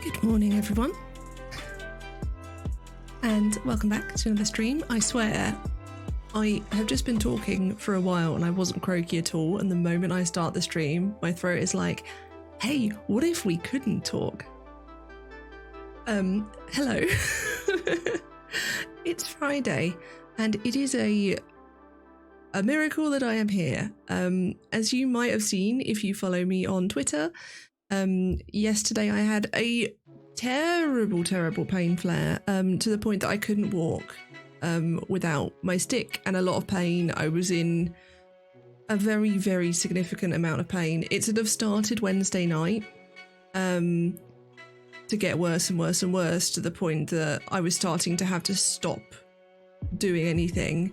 Good morning, everyone, and welcome back to another stream. I swear, I have just been talking for a while and I wasn't croaky at all, and the moment I start the stream, my throat is like, hey, what if we couldn't talk? Hello. It's Friday, and it is a miracle that I am here. As you might have seen if you follow me on Twitter, yesterday I had a terrible pain flare, to the point that I couldn't walk without my stick, and a lot of pain. I was in a very significant amount of pain. It sort of started Wednesday night to get worse and worse and worse, to the point that I was starting to have to stop doing anything.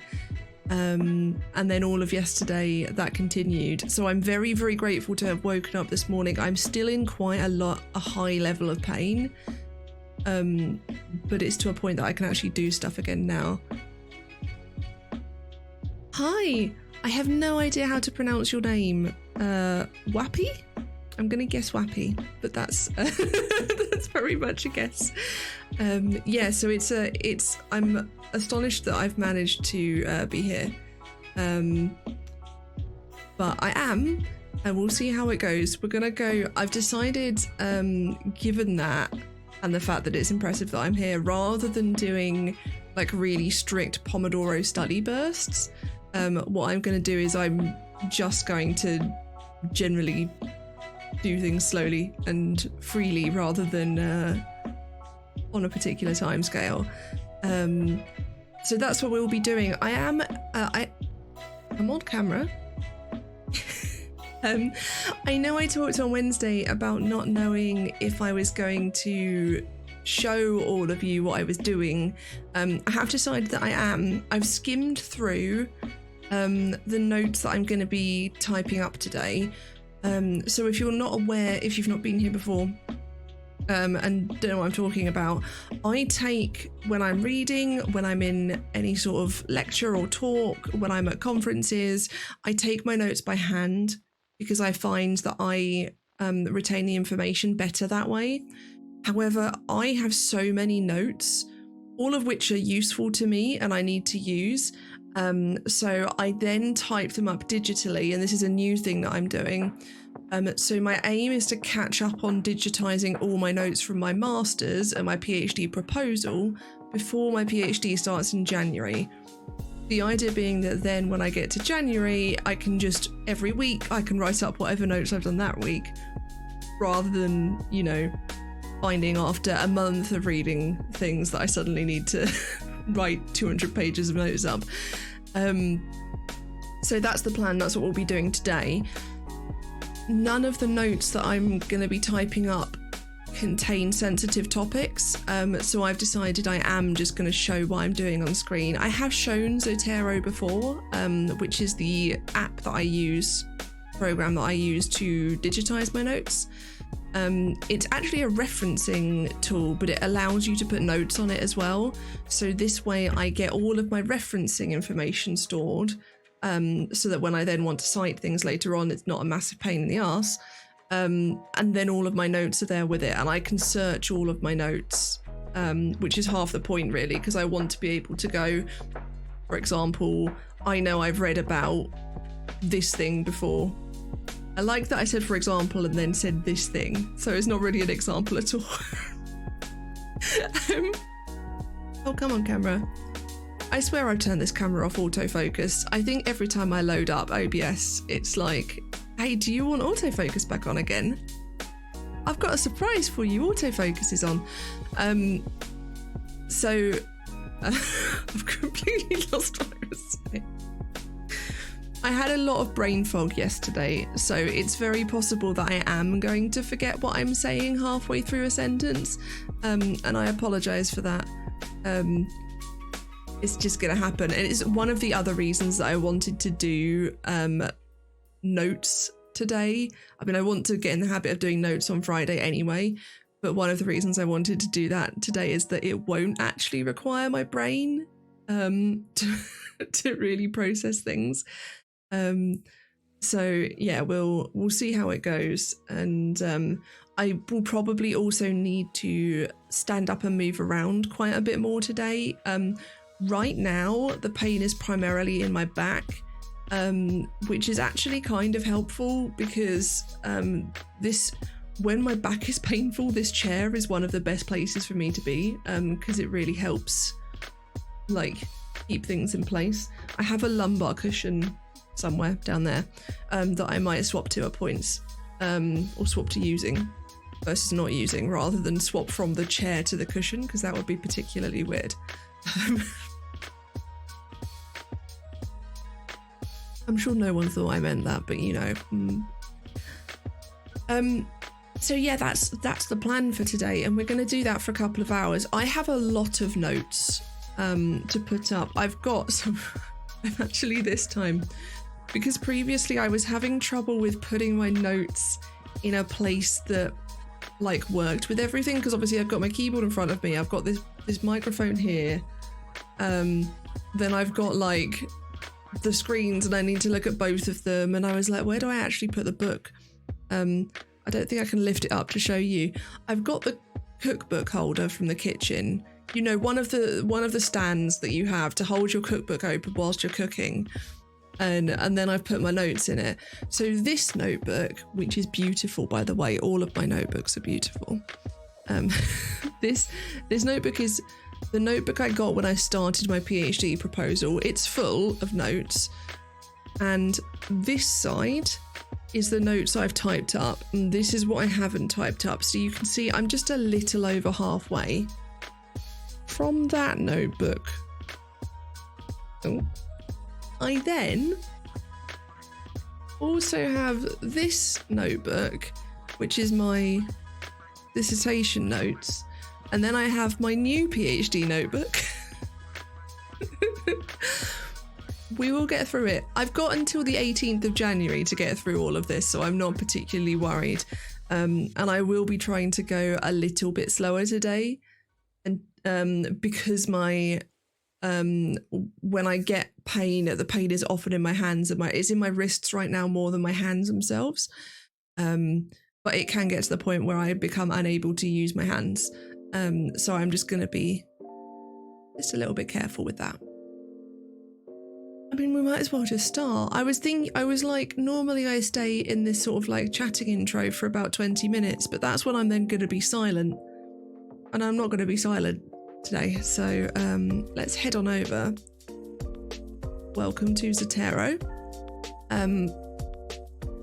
And then all of yesterday that continued. So I'm very grateful to have woken up this morning. I'm still in quite a high level of pain, but it's to a point that I can actually do stuff again now. Hi, I have no idea how to pronounce your name. Wappy? I'm gonna guess Wappy, but that's that's very much a guess. Yeah, so I'm astonished that I've managed to be here, but I am, and we'll see how it goes. We're gonna go. I've decided, given that and the fact that it's impressive that I'm here, rather than doing like really strict Pomodoro study bursts, what I'm gonna do is I'm just going to generally do things slowly and freely rather than on a particular time scale. So that's what we'll be doing. I'm on camera. I know I talked on Wednesday about not knowing if I was going to show all of you what I was doing. I have decided that I am. I've skimmed through the notes that I'm going to be typing up today. So if you're not aware, if you've not been here before, and don't know what I'm talking about, I take, when I'm reading, when I'm in any sort of lecture or talk, when I'm at conferences, I take my notes by hand because I find that I retain the information better that way. However, I have so many notes, all of which are useful to me and I need to use. So I then type them up digitally, and this is a new thing that I'm doing. So my aim is to catch up on digitising all my notes from my master's and my PhD proposal before my PhD starts in January. The idea being that then when I get to January, I can just, every week, I can write up whatever notes I've done that week, rather than, you know, finding after a month of reading things that I suddenly need to write 200 pages of notes up. So that's the plan. That's what we'll be doing today. None of the notes that I'm going to be typing up contain sensitive topics, so I've decided I am just going to show what I'm doing on screen. I have shown Zotero before, which is the app that I use, program that I use to digitize my notes. It's actually a referencing tool, but it allows you to put notes on it as well. So this way I get all of my referencing information stored, so that when I then want to cite things later on, it's not a massive pain in the arse. And then all of my notes are there with it, and I can search all of my notes, which is half the point really, because I want to be able to go, for example, I know I've read about this thing before. I like that I said for example and then said this thing, so it's not really an example at all. Oh, come on, camera. I swear I've turned this camera off autofocus. I think every time I load up OBS, it's like, hey, do you want autofocus back on again? I've got a surprise for you, autofocus is on. I've completely lost what I was saying. I had a lot of brain fog yesterday, so it's very possible that I am going to forget what I'm saying halfway through a sentence, and I apologise for that. It's just going to happen, and it's one of the other reasons that I wanted to do notes today. I mean, I want to get in the habit of doing notes on Friday anyway, but one of the reasons I wanted to do that today is that it won't actually require my brain to really process things. So yeah, we'll see how it goes, and I will probably also need to stand up and move around quite a bit more today. Right now, the pain is primarily in my back, which is actually kind of helpful because when my back is painful, this chair is one of the best places for me to be, because it really helps like keep things in place. I have a lumbar cushion somewhere down there that I might swap to at points, or swap to using versus not using, rather than swap from the chair to the cushion, because that would be particularly weird. I'm sure no one thought I meant that, but you know. So yeah, that's the plan for today, and we're going to do that for a couple of hours. I have a lot of notes to put up. I've got some. Actually, this time, because previously I was having trouble with putting my notes in a place that like worked with everything, because obviously I've got my keyboard in front of me, I've got this microphone here, then I've got like the screens and I need to look at both of them, and I was like, where do I actually put the book? I don't think I can lift it up to show you. I've got the cookbook holder from the kitchen, you know, one of the stands that you have to hold your cookbook open whilst you're cooking, and then I've put my notes in it. So this notebook, which is beautiful, by the way, all of my notebooks are beautiful. This notebook is the notebook I got when I started my PhD proposal. It's full of notes, and this side is the notes I've typed up, and this is what I haven't typed up. So you can see I'm just a little over halfway from that notebook. I then also have this notebook, which is my dissertation notes, and then I have my new PhD notebook. We will get through it. I've got until the 18th of January to get through all of this, so I'm not particularly worried. And I will be trying to go a little bit slower today, and because my when I get pain, the pain is often in my hands, and it's in my wrists right now more than my hands themselves. But it can get to the point where I become unable to use my hands. So I'm just going to be just a little bit careful with that. I mean, we might as well just start. I was like, normally I stay in this sort of like chatting intro for about 20 minutes, but that's when I'm then going to be silent. And I'm not going to be silent today. So let's head on over. Welcome to Zotero.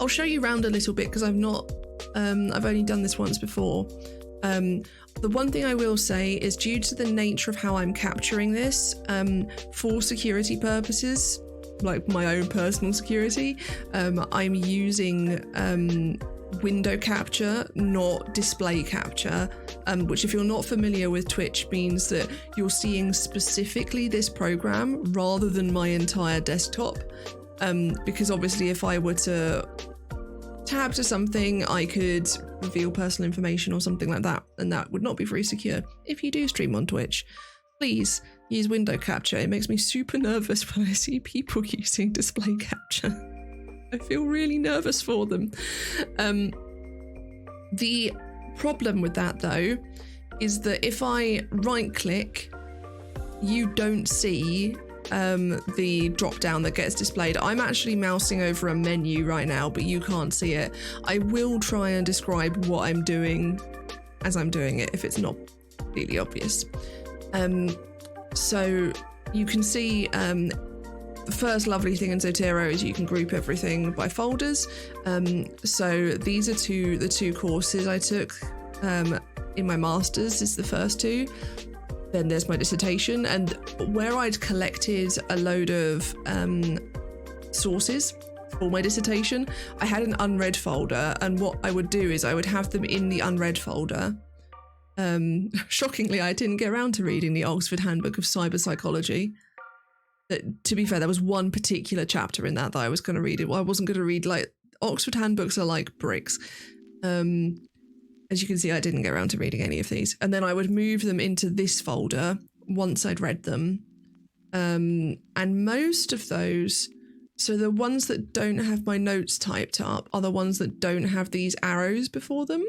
I'll show you around a little bit because I've only done this once before. The one thing I will say is, due to the nature of how I'm capturing this, for security purposes, like my own personal security, I'm using window capture, not display capture, which, if you're not familiar with Twitch, means that you're seeing specifically this program rather than my entire desktop. Because obviously if I were to tab to something, I could reveal personal information or something like that, and that would not be very secure. If you do stream on Twitch, please use window capture. It makes me super nervous when I see people using display capture. I feel really nervous for them. The problem with that, though, is that if I right click, you don't see the drop down that gets displayed. I'm actually mousing over a menu right now, but you can't see it. I will try and describe what I'm doing as I'm doing it if it's not completely obvious. So you can see the first lovely thing in Zotero is you can group everything by folders. So these are the two courses I took in my master's. Is the first two. Then there's my dissertation, and where I'd collected a load of sources for my dissertation, I had an unread folder, and what I would do is I would have them in the unread folder. Shockingly, I didn't get around to reading the Oxford Handbook of Cyber Psychology. To be fair, there was one particular chapter in that I was going to read. I wasn't going to read, like, Oxford handbooks are like bricks. As you can see, I didn't get around to reading any of these. And then I would move them into this folder once I'd read them. And most of those, so the ones that don't have my notes typed up are the ones that don't have these arrows before them.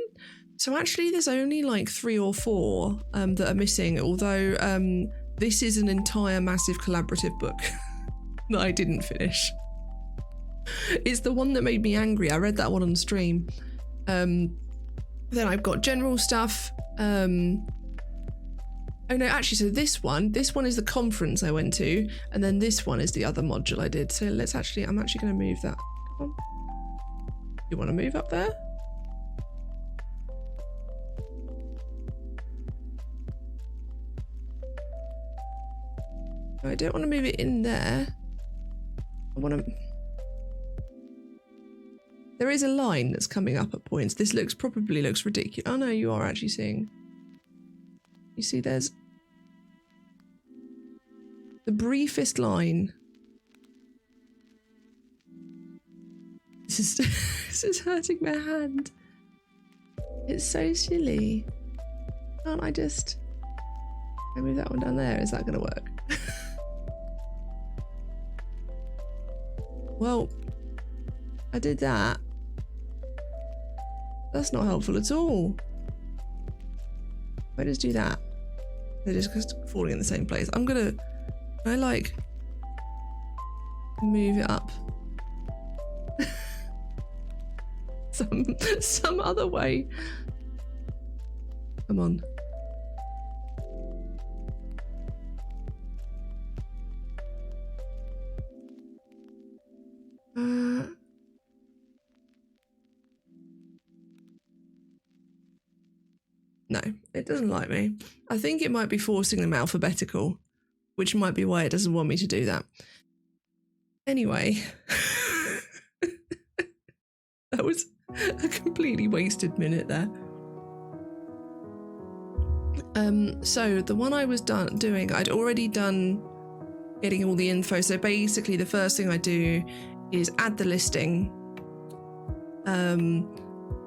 So actually there's only like 3 or 4 that are missing, although this is an entire massive collaborative book that I didn't finish. It's the one that made me angry. I read that one on stream. Then I've got general stuff. Oh no, actually, so this one is the conference I went to, and then this one is the other module I did. So I'm actually going to move that. Come on. You want to move up there? No, I don't want to move it in there. I want to... There is a line that's coming up at points. This probably looks ridiculous. Oh no, you are actually seeing. You see there's the briefest line. This is hurting my hand. It's so silly. Can't I just move that one down there? Is that going to work? Well, I did that. That's not helpful at all. I just do that. They're just falling in the same place. Can I like move it up some other way. Come on. No, it doesn't like me. I think it might be forcing them alphabetical, which might be why it doesn't want me to do that. Anyway, that was a completely wasted minute there. So the one I was doing, I'd already done getting all the info. So basically the first thing I do is add the listing.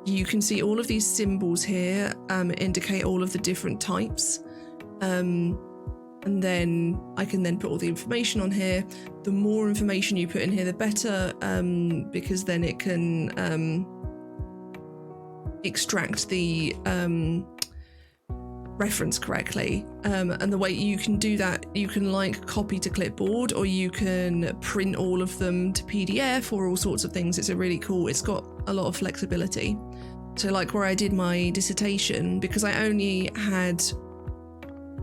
You can see all of these symbols here indicate all of the different types. And then I can then put all the information on here. The more information you put in here, the better, because then it can extract the reference correctly. And the way you can do that, you can like copy to clipboard, or you can print all of them to PDF, or all sorts of things. It's it's got a lot of flexibility. So like where I did my dissertation, because I only had,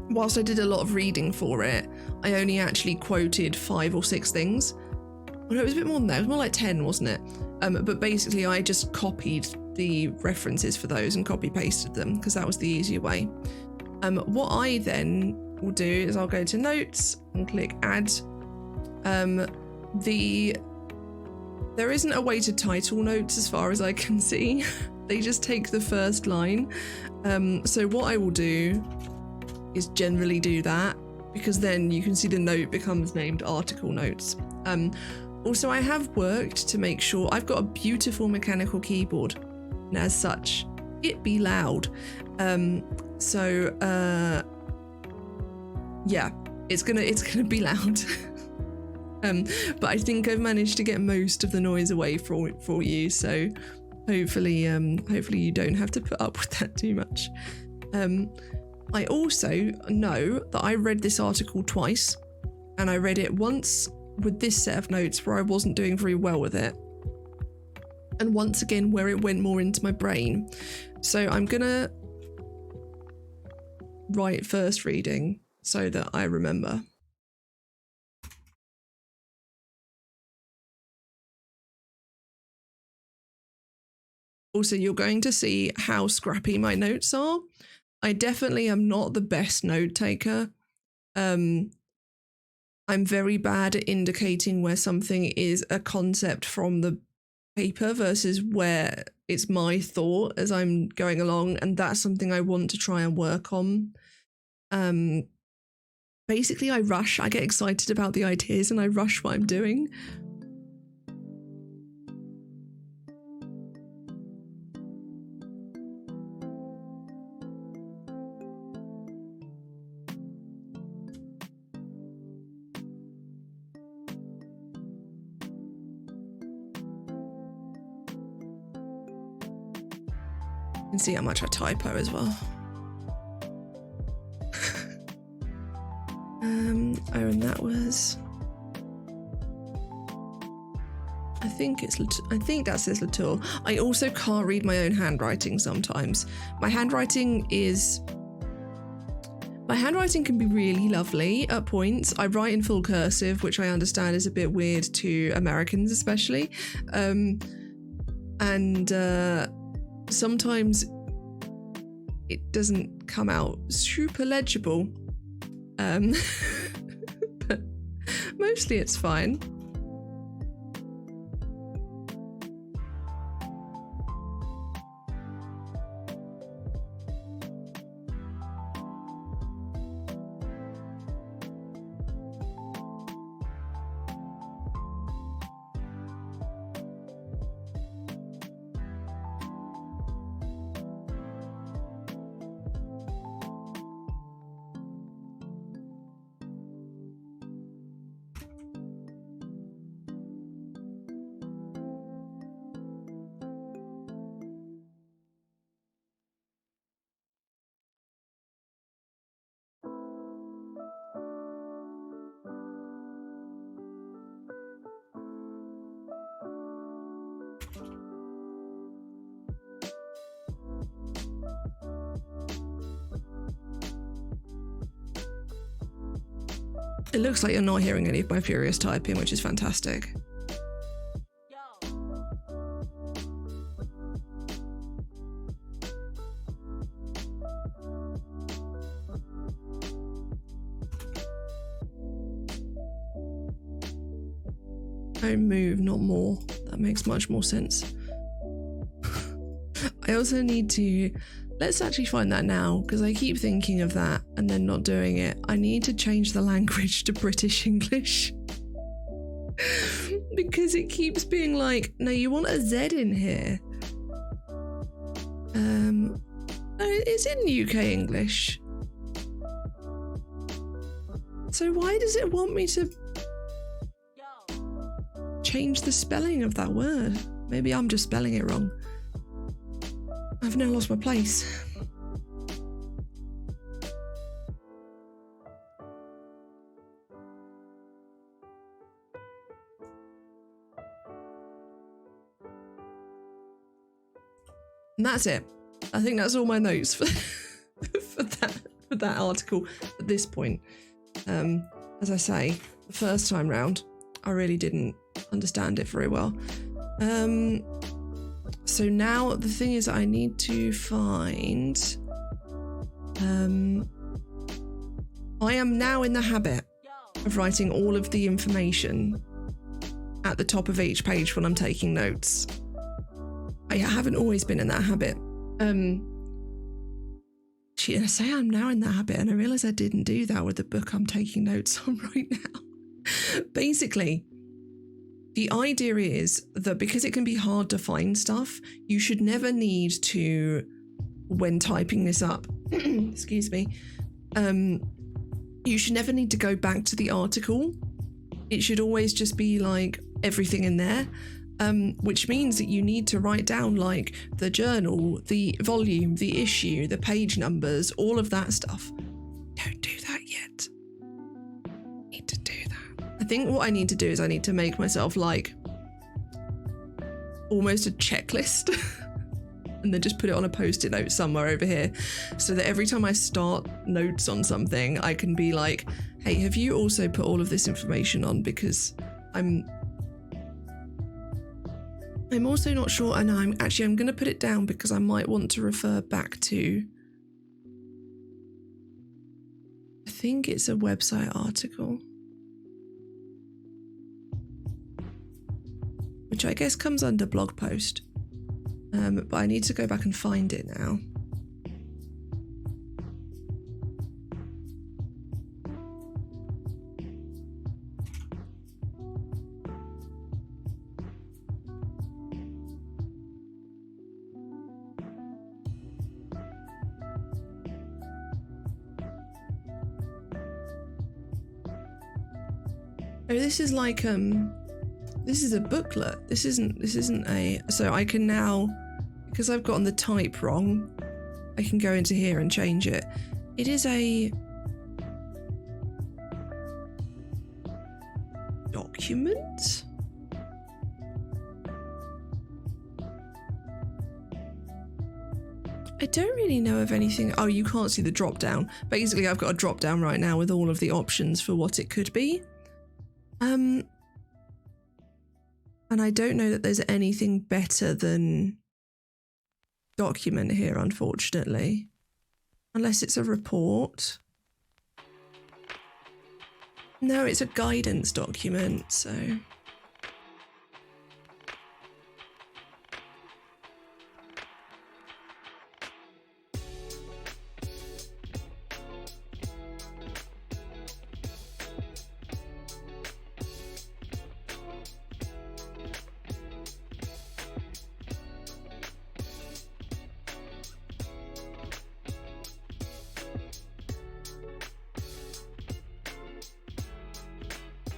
whilst I did a lot of reading for it, I only actually quoted 5 or 6 things. Well, no, it was a bit more than that. It was more like 10, wasn't it? But basically I just copied the references for those and copy pasted them because that was the easier way. What I then will do is I'll go to notes and click add. There isn't a way to title notes as far as I can see. They just take the first line. So what I will do is generally do that, because then you can see the note becomes named article notes. Also, I have worked to make sure I've got a beautiful mechanical keyboard, and as such, it be loud. Yeah, it's gonna be loud. But I think I've managed to get most of the noise away for you, so hopefully you don't have to put up with that too much. I also know that I read this article twice, and I read it once with this set of notes where I wasn't doing very well with it, and once again where it went more into my brain. So I'm gonna write first reading so that I remember. Also, you're going to see how scrappy my notes are. I definitely am not the best note taker. I'm very bad at indicating where something is a concept from the paper versus where it's my thought as I'm going along, and that's something I want to try and work on. Basically, I rush. I get excited about the ideas and I rush what I'm doing. can see how much I typo as well. Oh, and that was... I think that says Latour. I also can't read my own handwriting sometimes. My handwriting can be really lovely at points. I write in full cursive, which I understand is a bit weird to Americans especially. Sometimes it doesn't come out super legible. But mostly it's fine. It looks like you're not hearing any of my furious typing, which is fantastic. Oh, move, not more. That makes much more sense. I also need to... Let's actually find that now, because I keep thinking of that and then not doing it. I need to change the language to British English. Because it keeps being like, no, you want a Z in here. No, it's in UK English. So why does it want me to change the spelling of that word? Maybe I'm just spelling it wrong. I've now lost my place. And that's it. I think that's all my notes for for that article at this point. As I say, the first time round, I really didn't understand it very well. So now the thing is, I need to find... I am now in the habit of writing all of the information at the top of each page when I'm taking notes. I haven't always been in that habit. I say I'm now in that habit, and I realise I didn't do that with the book I'm taking notes on right now. Basically, the idea is that because it can be hard to find stuff, you should never need to, when typing this up, excuse me, you should never need to go back to the article. It should always just be like everything in there, which means that you need to write down like the journal, the volume, the issue, the page numbers, all of that stuff. Don't do that yet. Need to do that. I think what I need to do is I need to make myself like almost a checklist and then just put it on a post-it note somewhere over here so that every time I start notes on something, I can be like, hey, have you also put all of this information on? Because I'm also not sure, and I'm going to put it down because I might want to refer back to, I think it's a website article, which I guess comes under blog post, but I need to go back and find it now. Oh, this is like this is a booklet. This isn't a, so I can now, because I've gotten the type wrong, I can go into here and change it. It is a document? I don't really know of anything. Oh, you can't see the drop down. Basically, I've got a drop down right now with all of the options for what it could be. And I don't know that there's anything better than document here, unfortunately. Unless it's a report. No, it's a guidance document, so...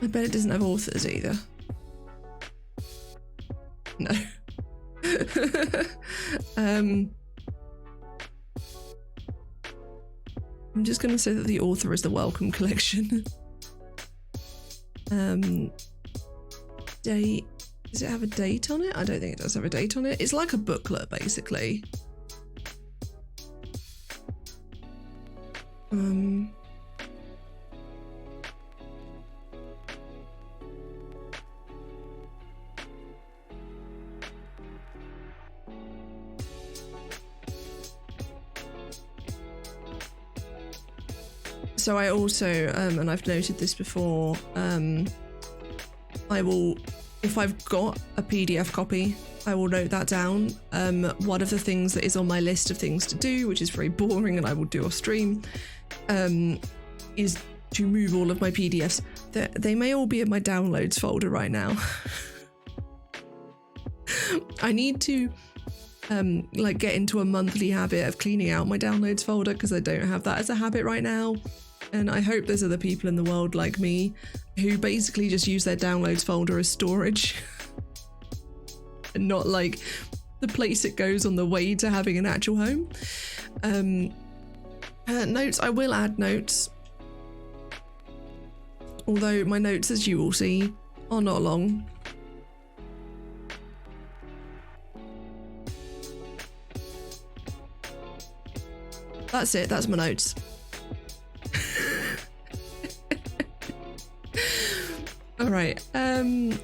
I bet it doesn't have authors either. No. I'm just going to say that the author is the Welcome Collection. Date. Does it have a date on it? I don't think it does have a date on it. It's like a booklet, basically. So I also, and I've noted this before, I will, if I've got a PDF copy, I will note that down. One of the things that is on my list of things to do, which is very boring and I will do off stream, is to move all of my PDFs. They may all be in my downloads folder right now. I need to like get into a monthly habit of cleaning out my downloads folder because I don't have that as a habit right now. And I hope there's other people in the world like me who basically just use their downloads folder as storage and not like the place it goes on the way to having an actual home. Notes, I will add notes. Although my notes, as you will see, are not long. That's it, that's my notes. All right. And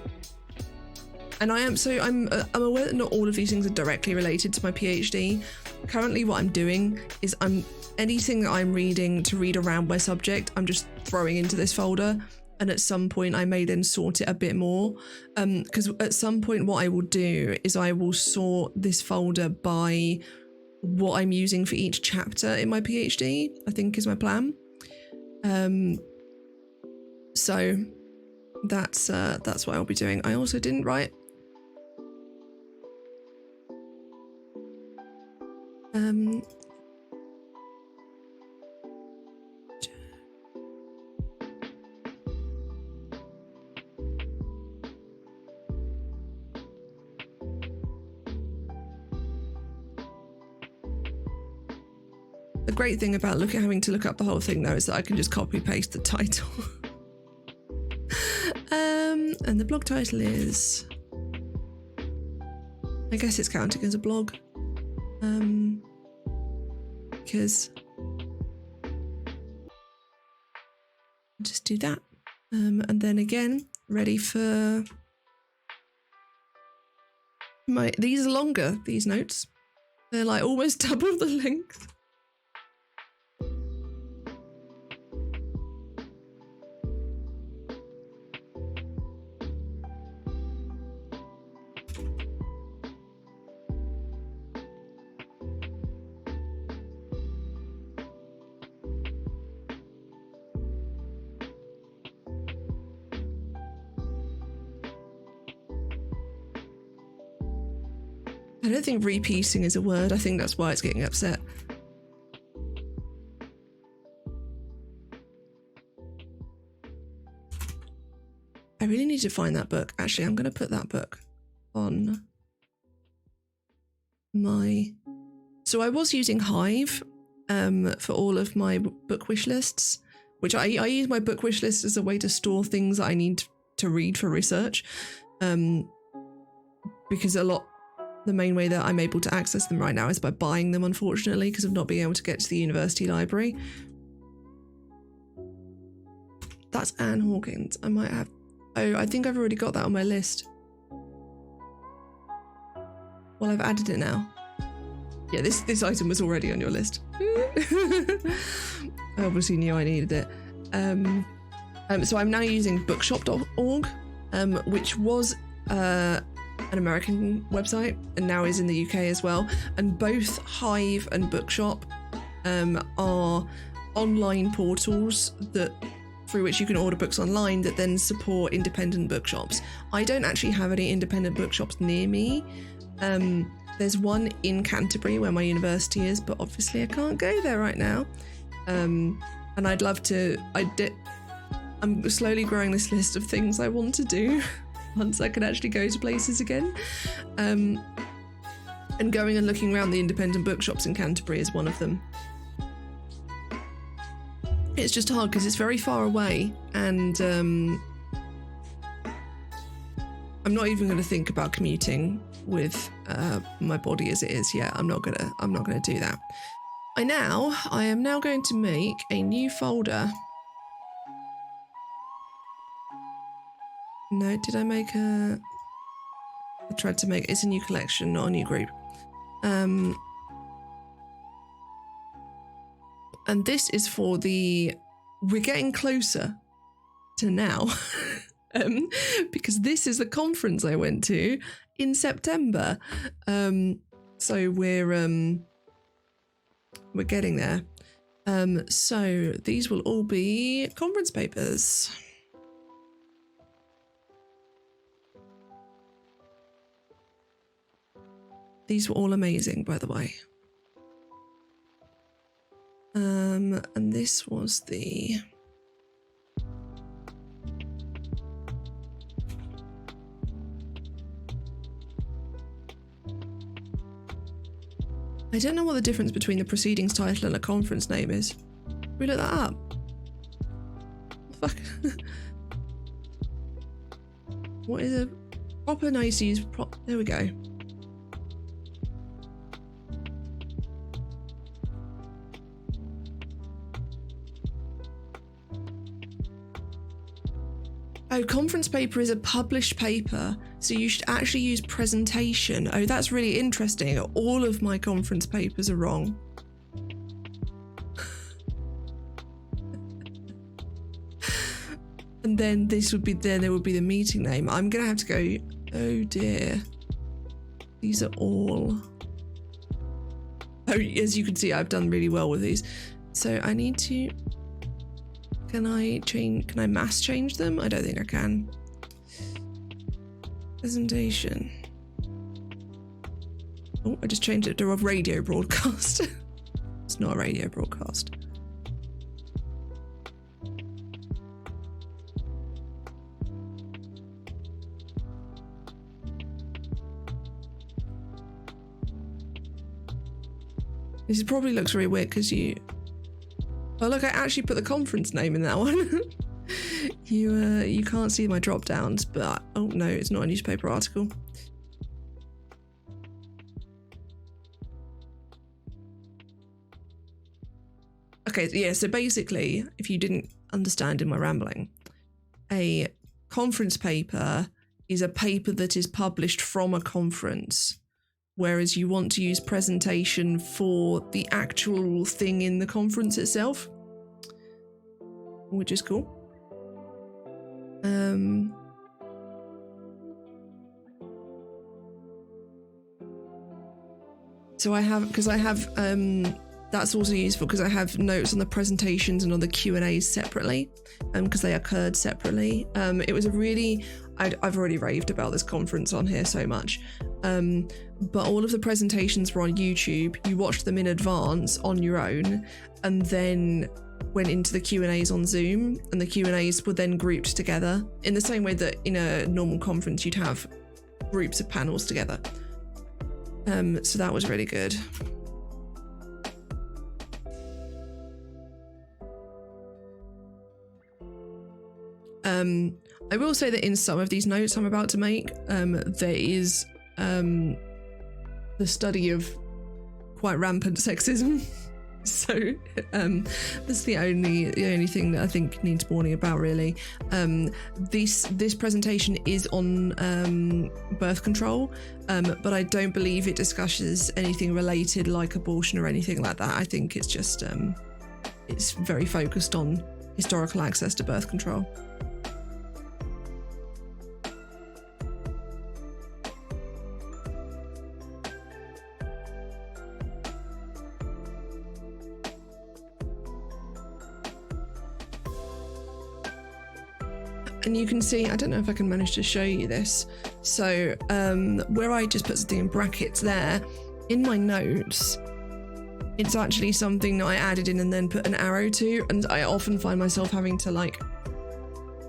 I'm aware that not all of these things are directly related to my PhD. Currently what I'm doing is anything that I'm reading to read around my subject, I'm just throwing into this folder. And at some point I may then sort it a bit more. Because at some point what I will do is I will sort this folder by what I'm using for each chapter in my PhD, I think is my plan. So that's what I'll be doing. I also didn't write the great thing about having to look up the whole thing though is that I can just copy paste the title. And the blog title is, I guess it's counting as a blog, because I'll just do that, and then again ready for these are longer, these notes, they're like almost double the length. I don't think repeating is a word. I think that's why it's getting upset. I really need to find that book. Actually, I'm going to put that book on my my... So I was using Hive for all of my book wish lists, which I use my book wish list as a way to store things that I need to read for research, because the main way that I'm able to access them right now is by buying them, unfortunately, because of not being able to get to the university library. That's Anne Hawkins. I might have... Oh, I think I've already got that on my list. Well, I've added it now. Yeah, this item was already on your list. I obviously knew I needed it. So I'm now using bookshop.org, which was an American website and now is in the UK as well. And both Hive and Bookshop are online portals through which you can order books online that then support independent bookshops. I don't actually have any independent bookshops near me. There's one in Canterbury where my university is, but obviously I can't go there right now. And I'd love to. I'm slowly growing this list of things I want to do once I can actually go to places again. And going and looking around the independent bookshops in Canterbury is one of them. It's just hard because it's very far away, and I'm not even going to think about commuting with my body as it is yet. I'm not gonna do that. I am now going to make a new folder. No, did I make I tried to make... It's a new collection, not a new group. And this is for the... We're getting closer to now. Because this is the conference I went to in September. So we're getting there. So these will all be conference papers. These were all amazing, by the way. And this was the... I don't know what the difference between the proceedings title and a conference name is. Can we look that up? Fuck. What is a proper nice use? There we go. Oh, conference paper is a published paper, so you should actually use presentation. Oh, that's really interesting. All of my conference papers are wrong. And then there would be the meeting name. I'm gonna have to go, oh dear. These are all... Oh, as you can see, I've done really well with these. So I need to... Can I mass change them? I don't think I can. Presentation. Oh, I just changed it to a radio broadcast. It's not a radio broadcast. This probably looks really weird because you... Oh look, I actually put the conference name in that one. You can't see my drop downs, but oh no, it's not a newspaper article. Okay, yeah, so basically, if you didn't understand in my rambling, a conference paper is a paper that is published from a conference, whereas you want to use presentation for the actual thing in the conference itself, which is cool. So that's also useful because I have notes on the presentations and on the Q&As separately, because they occurred separately. It was a really... I've already raved about this conference on here so much, but all of the presentations were on YouTube. You watched them in advance on your own and then went into the Q&As on Zoom, and the Q&As were then grouped together in the same way that in a normal conference you'd have groups of panels together. So that was really good. I will say that in some of these notes I'm about to make, there is the study of quite rampant sexism. So that's the only thing that I think needs warning about, really. This presentation is on birth control, but I don't believe it discusses anything related like abortion or anything like that. I think it's just it's very focused on historical access to birth control. And you can see, I don't know if I can manage to show you this. So where I just put something in brackets there, in my notes, it's actually something that I added in and then put an arrow to. And I often find myself having to like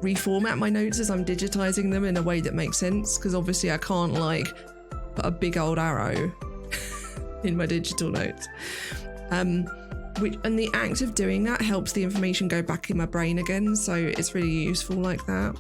reformat my notes as I'm digitizing them in a way that makes sense. Because obviously I can't like put a big old arrow in my digital notes. And the act of doing that helps the information go back in my brain again, so it's really useful like that.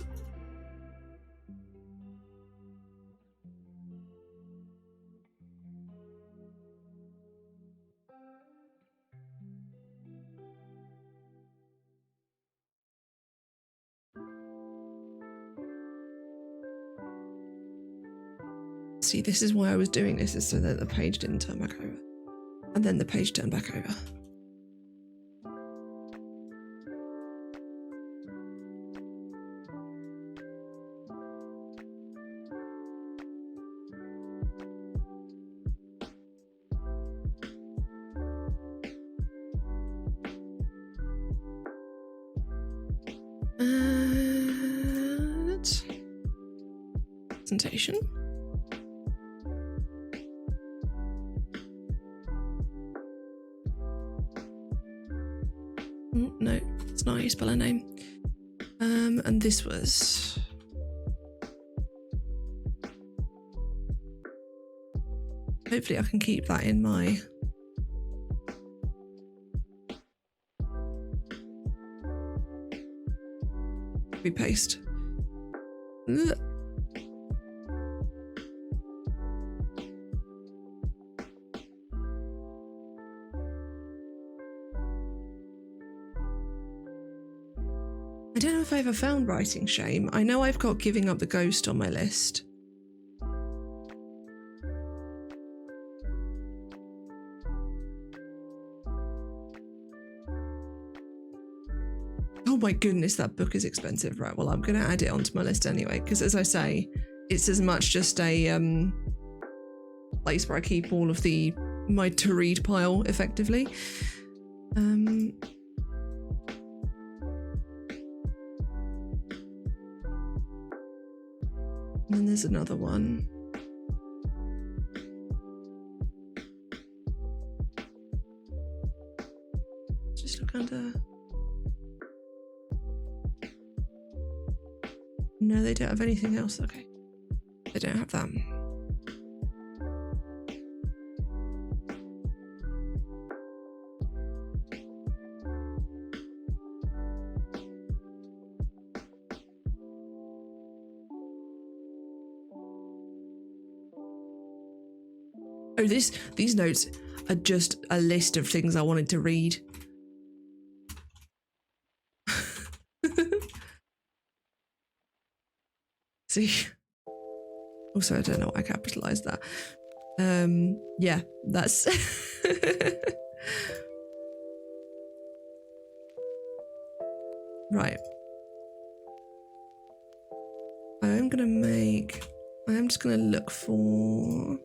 See, this is why I was doing this, is so that the page didn't turn back over. And then the page turned back over. Presentation. No, it's not how you spell her name. And this was hopefully I can keep that in my copy paste. Ugh. I don't know if I ever found Writing Shame. I know I've got Giving Up the Ghost on my list. Oh my goodness, that book is expensive. Right, well, I'm going to add it onto my list anyway, because as I say, it's as much just a place where I keep all of my to-read pile, effectively. And then there's another one. Just look under. No, they don't have anything else. Okay. They don't have that. Oh, these notes are just a list of things I wanted to read. See? Also, I don't know why I capitalized that. Yeah, that's... Right. I am just gonna look for...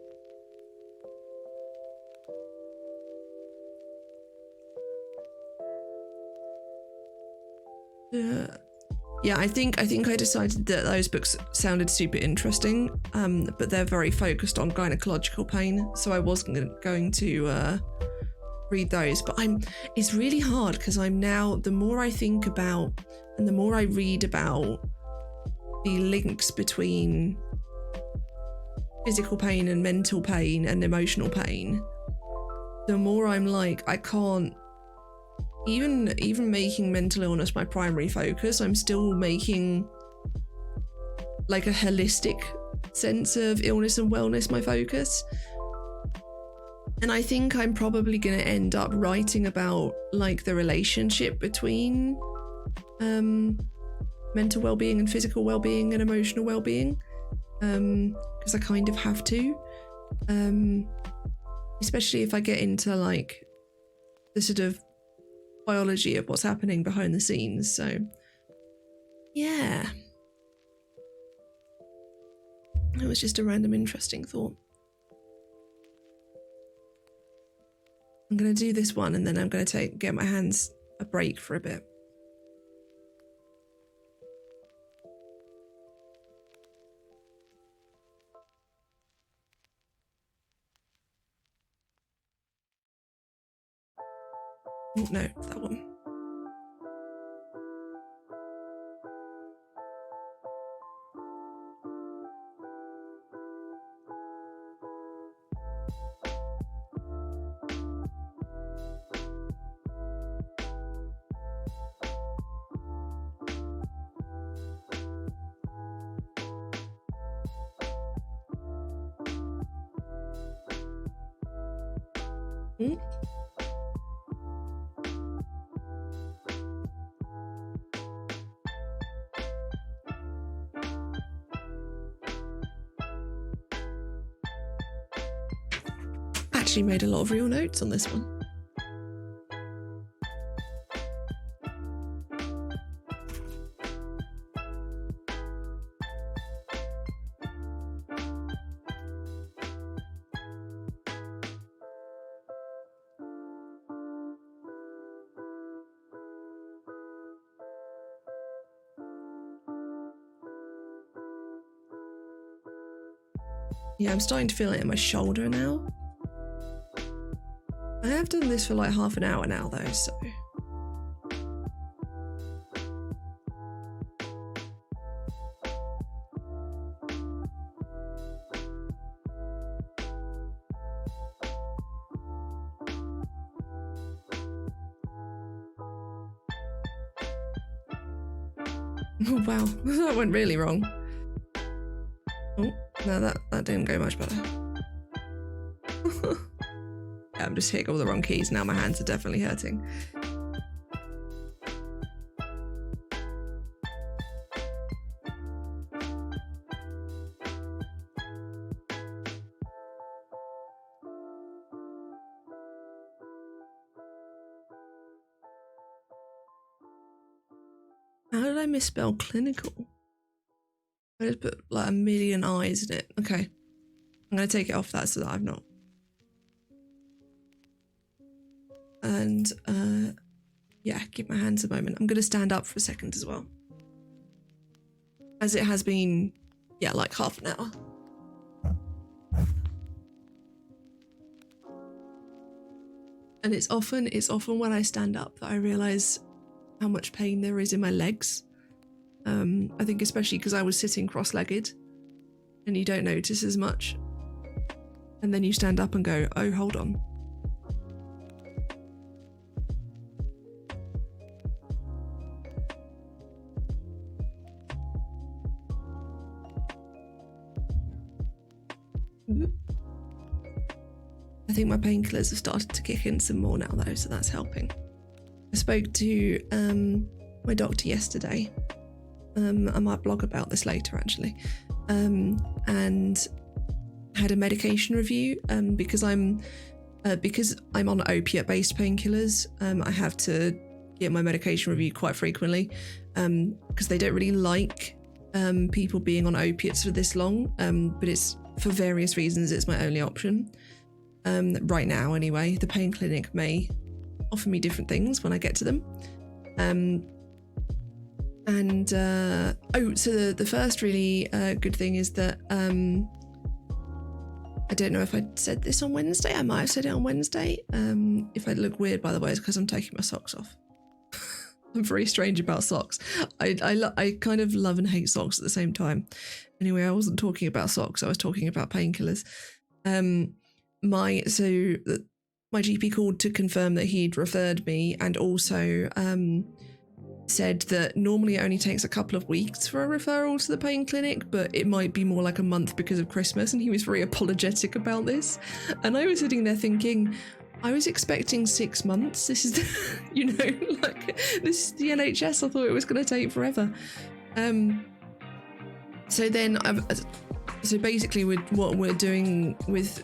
Yeah, I think I decided that those books sounded super interesting, but they're very focused on gynecological pain, so I wasn't going to read those. But it's really hard because I'm now, the more I think about and the more I read about the links between physical pain and mental pain and emotional pain, the more I'm like, I can't, even making mental illness my primary focus, I'm still making like a holistic sense of illness and wellness my focus. And I think I'm probably going to end up writing about like the relationship between mental well-being and physical well-being and emotional well-being, because I kind of have to, especially if I get into like the sort of biology of what's happening behind the scenes. So yeah, it was just a random interesting thought. I'm going to do this one and then I'm going to get my hands a break for a bit. Oh, no, that one. Mm. Actually made a lot of real notes on this one. Yeah, I'm starting to feel it in my shoulder now. I have done this for like half an hour now though, so. Oh wow, that went really wrong. Oh, no, that didn't go much better. Yeah, I'm just hitting all the wrong keys now. My hands are definitely hurting. How did I misspell clinical? I just put like a million I's in it. Okay. I'm going to take it off that so that I'm not. And yeah, give my hands a moment. I'm going to stand up for a second as well. As it has been, yeah, like half an hour. And it's often when I stand up that I realise how much pain there is in my legs. I think especially because I was sitting cross-legged and you don't notice as much. And then you stand up and go, oh, hold on. I think my painkillers have started to kick in some more now though, so that's helping. I spoke to my doctor yesterday. I might blog about this later actually. And had a medication review because I'm on opiate-based painkillers. I have to get my medication reviewed quite frequently because they don't really like people being on opiates for this long. But it's for various reasons. It's my only option right now. Anyway, the pain clinic may offer me different things when I get to them. So the first really good thing is that I don't know if I said this on Wednesday. I might have said it on Wednesday. If I look weird, by the way, it's because I'm taking my socks off. I'm very strange about socks. I kind of love and hate socks at the same time. Anyway, I wasn't talking about socks. I was talking about painkillers. My GP called to confirm that he'd referred me, and also said that normally it only takes a couple of weeks for a referral to the pain clinic, but it might be more like a month because of Christmas, and he was very apologetic about this. And I was sitting there thinking, I was expecting 6 months. This is, like, this is the NHS. I thought it was going to take forever. So then, so basically, with what we're doing with,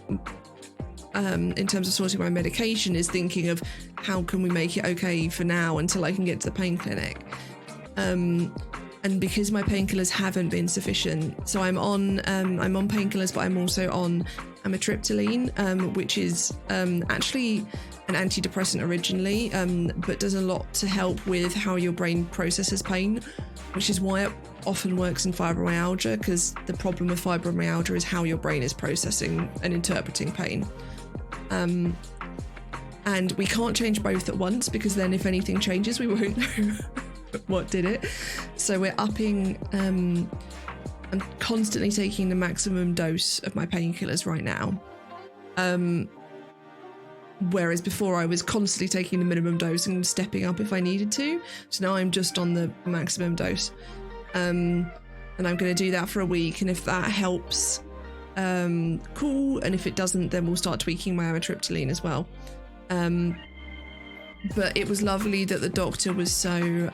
in terms of sorting my medication, is thinking of how can we make it okay for now until I can get to the pain clinic. And because my painkillers haven't been sufficient, so I'm on painkillers, but I'm also on amitriptyline, which is actually an antidepressant originally, but does a lot to help with how your brain processes pain, which is why it often works in fibromyalgia, because the problem with fibromyalgia is how your brain is processing and interpreting pain. And we can't change both at once, because then if anything changes, we won't know what did it. So we're upping, I'm constantly taking the maximum dose of my painkillers right now. Whereas before I was constantly taking the minimum dose and stepping up if I needed to. So now I'm just on the maximum dose. And I'm going to do that for a week. And if that helps, cool. And if it doesn't, then we'll start tweaking my amitriptyline as well. But it was lovely that the doctor was so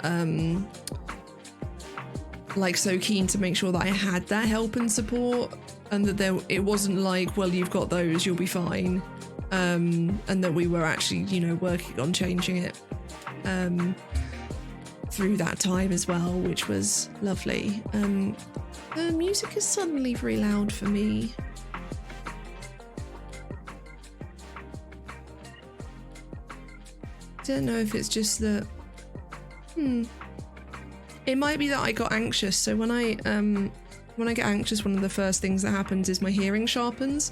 keen to make sure that I had that help and support, and that it wasn't like, well, you've got those, you'll be fine, and that we were actually, working on changing it through that time as well, which was lovely. The music is suddenly very loud for me. I don't know if it's just that it might be that I got anxious. So when I get anxious, one of the first things that happens is my hearing sharpens,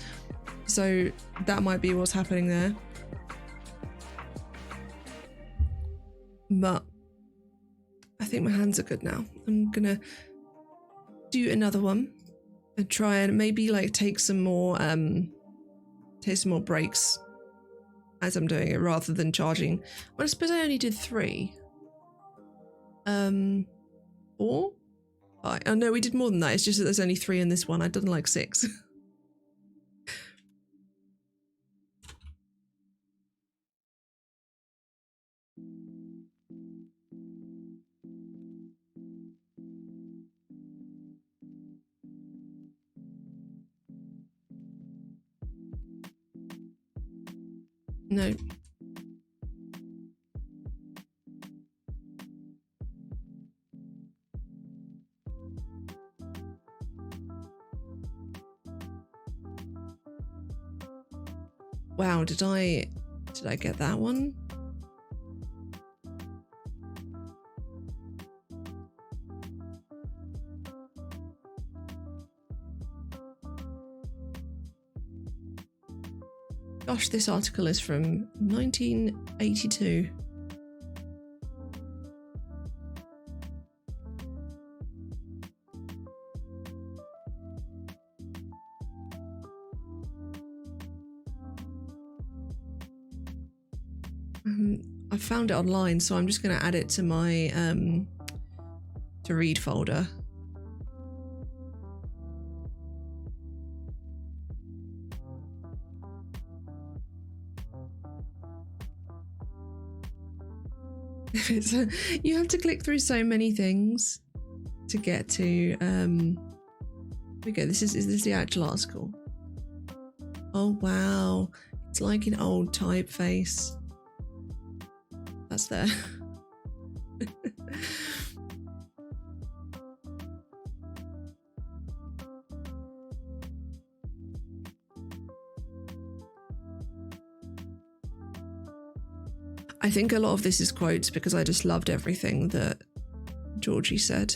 so that might be what's happening there. But I think my hands are good now. I'm gonna do another one and try and maybe take some more breaks as I'm doing it, rather than charging. Well, I suppose I only did 3. 4? 5. Oh no, we did more than that. It's just that there's only 3 in this one. I'd done 6. No. Wow, did I get that one? Gosh, this article is from 1982. I found it online, so I'm just going to add it to my to read folder. You have to click through so many things to get to. Here we go. Is this the actual article? Oh wow, it's like an old typeface. That's there. I think a lot of this is quotes because I just loved everything that Georgie said.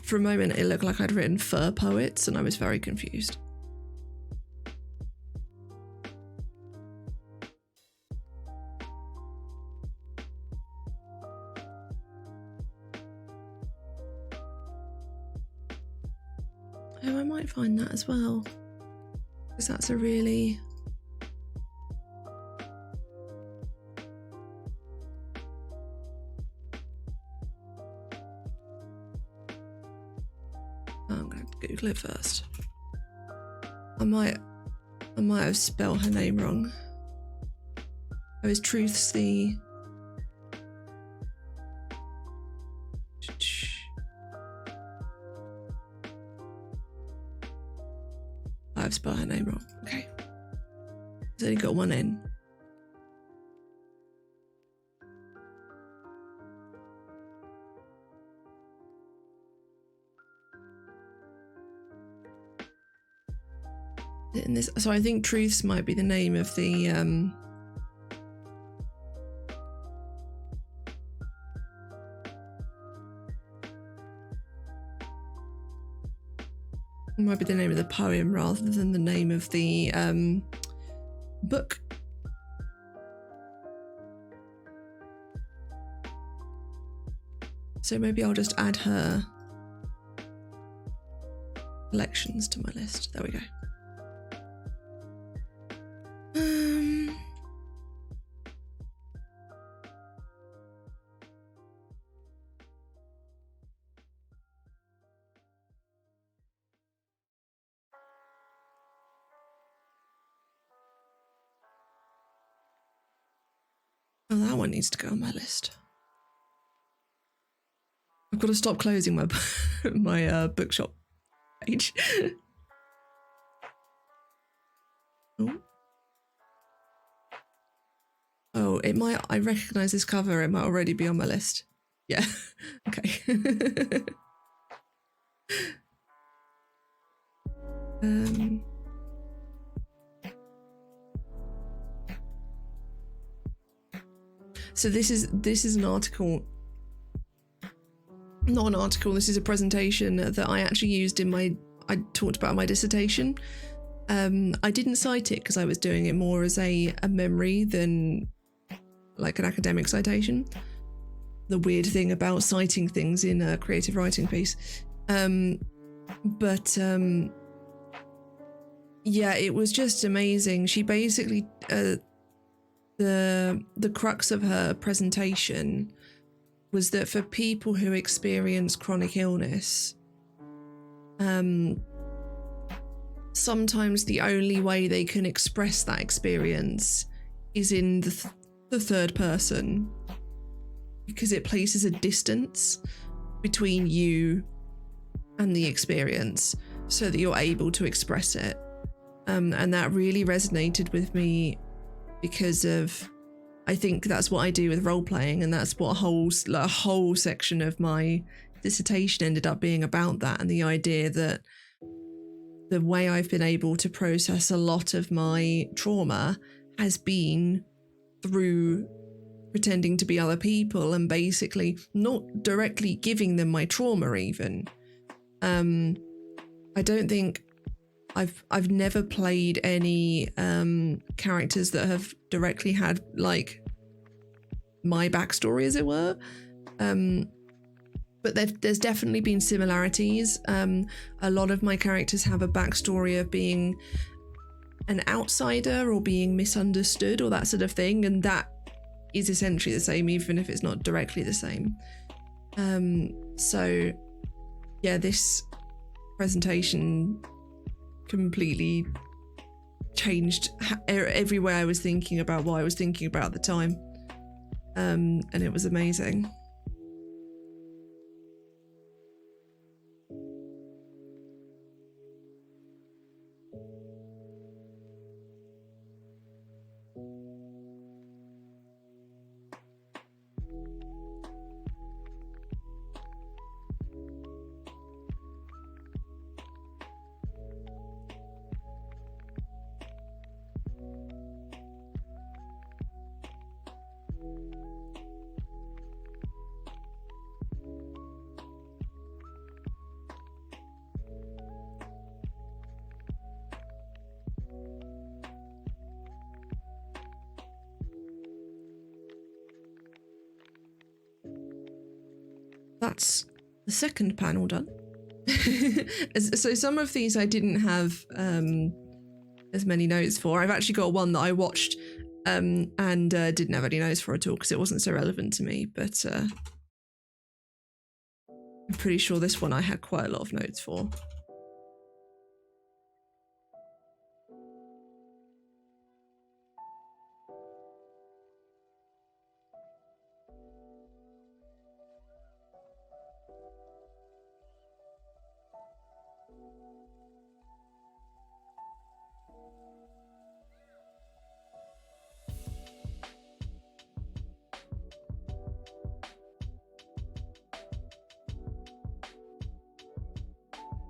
For a moment, it looked like I'd written fur poets, and I was very confused. Oh, I might find that as well, because that's a really... I'm going to Google it first. I might have spelled her name wrong. Oh, is Truth's the... I've spelled her name wrong. Okay. It's only got one N. In this, so I think Truths might be the name of the might be the name of the poem rather than the name of the book. So maybe I'll just add her collections to my list. There we go. Oh, that one needs to go on my list. I've got to stop closing my my bookshop page. Oh, it might. I recognise this cover. It might already be on my list. Yeah. Okay. So this is an article. Not an article. This is a presentation that I actually used in I talked about my dissertation. I didn't cite it because I was doing it more as a memory than like an academic citation. The weird thing about citing things in a creative writing piece. Yeah, it was just amazing. She basically, the crux of her presentation was that for people who experience chronic illness, sometimes the only way they can express that experience is in the third person, because it places a distance between you and the experience so that you're able to express it. And that really resonated with me because of, I think that's what I do with role playing, and that's what a whole section of my dissertation ended up being about that, and the idea that the way I've been able to process a lot of my trauma has been through pretending to be other people and basically not directly giving them my trauma even. I don't think I've never played any characters that have directly had like my backstory, as it were. But there's definitely been similarities. A lot of my characters have a backstory of being an outsider or being misunderstood or that sort of thing, and that is essentially the same, even if it's not directly the same. So yeah, this presentation completely changed every way I was thinking about what I was thinking about at the time, and it was amazing. that's the second panel done. So some of these I didn't have as many notes for. I've actually got one that I watched and didn't have any notes for at all because it wasn't so relevant to me, but I'm pretty sure this one I had quite a lot of notes for.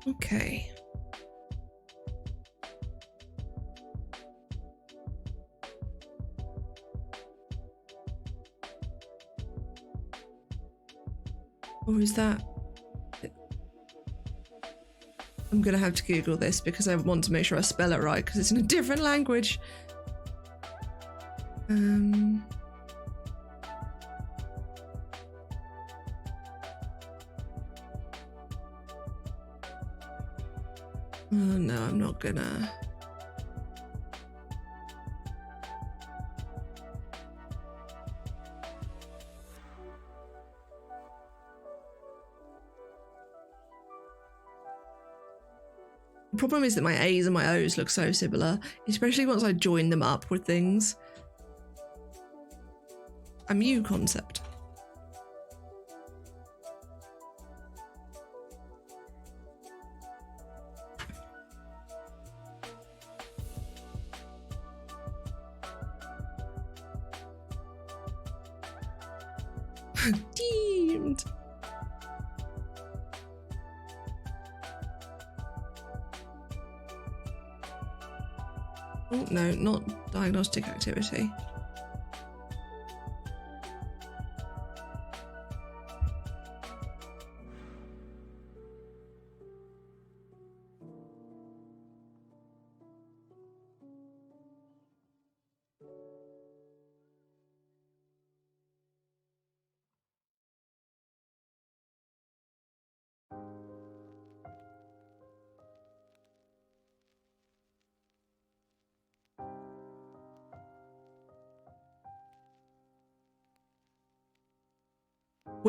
Okay. Or is that... I'm going to have to Google this because I want to make sure I spell it right because it's in a different language. Oh no, I'm not gonna. The problem is that my A's and my O's look so similar, especially once I join them up with things. A mu concept. Deemed. Oh no, not diagnostic activity.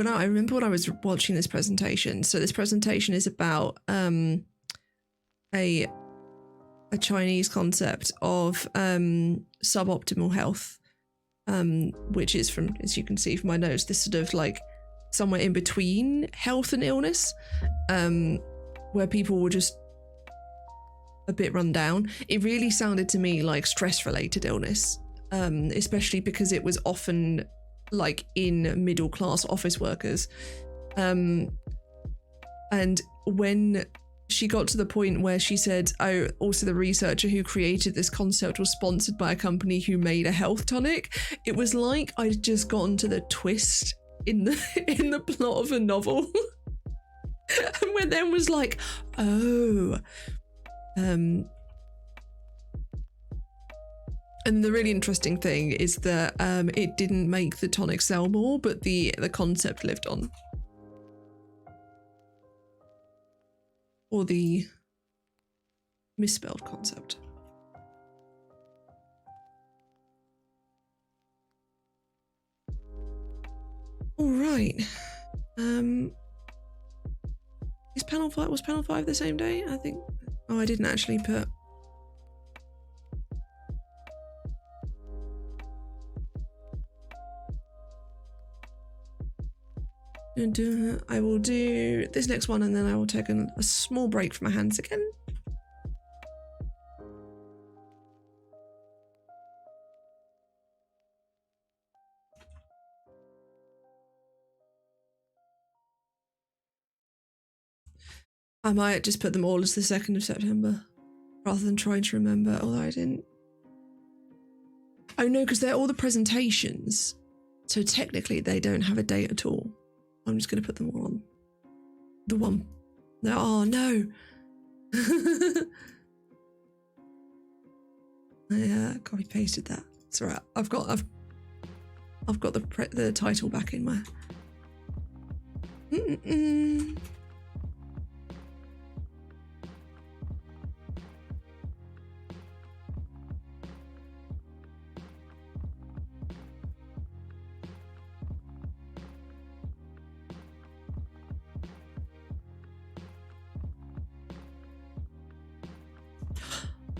I remember when I was watching this presentation. So this presentation is about a Chinese concept of suboptimal health, which is from, as you can see from my notes, this sort of like somewhere in between health and illness, where people were just a bit run down. It really sounded to me like stress-related illness, especially because it was often like in middle-class office workers. And when she got to the point where she said, oh, also the researcher who created this concept was sponsored by a company who made a health tonic, it was like I'd just gotten to the twist in the plot of a novel. And when then was like, oh, and the really interesting thing is that it didn't make the tonic sell more, but the concept lived on. Or the misspelled concept. All right. Was panel 5 the same day? I think. Oh, I didn't actually put. I will do this next one and then I will take a small break from my hands again. I might just put them all as the 2nd of September rather than trying to remember, although I didn't. Oh no, because they're all the presentations. So technically they don't have a date at all. I'm just going to put them all on the one. No, oh no. I copy pasted that. It's all right. I've got the title back in my. Mm-mm.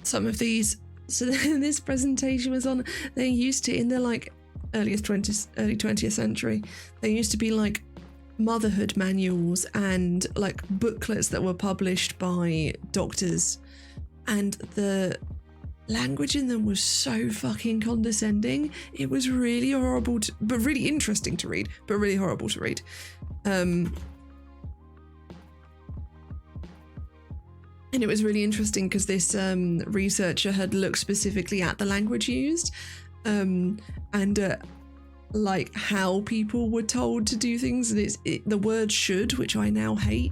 Some of these, so this presentation was on, they used to, in the like early 20th century, they used to be like motherhood manuals and like booklets that were published by doctors, and the language in them was so fucking condescending. It was really horrible but really interesting to read, but really horrible to read. And it was really interesting because this researcher had looked specifically at the language used, and like how people were told to do things. And the word "should," which I now hate.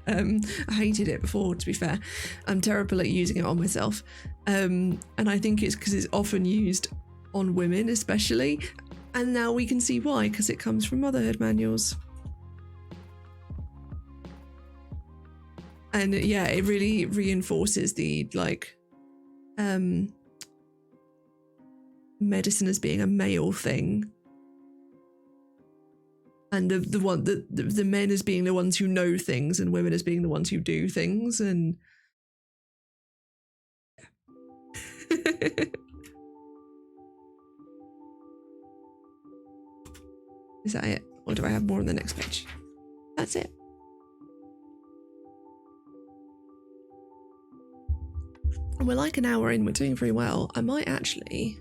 I hated it before, to be fair. I'm terrible at using it on myself, and I think it's because it's often used on women, especially. And now we can see why, because it comes from motherhood manuals. And yeah, it really reinforces the like medicine as being a male thing, and the men as being the ones who know things, and women as being the ones who do things. And is that it, or do I have more on the next page? That's it. We're like an hour in, we're doing very well. I might actually...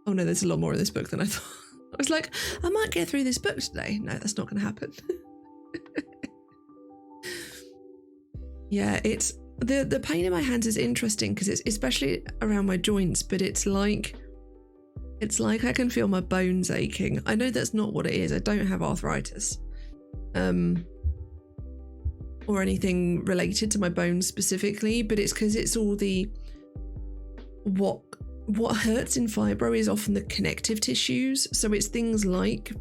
Oh no, there's a lot more in this book than I thought. I was like, I might get through this book today. No, that's not going to happen. Yeah, it's... The pain in my hands is interesting because it's especially around my joints, but it's like I can feel my bones aching. I know that's not what it is. I don't have arthritis. Or anything related to my bones specifically, but it's because it's all the what hurts in fibro is often the connective tissues. So it's things like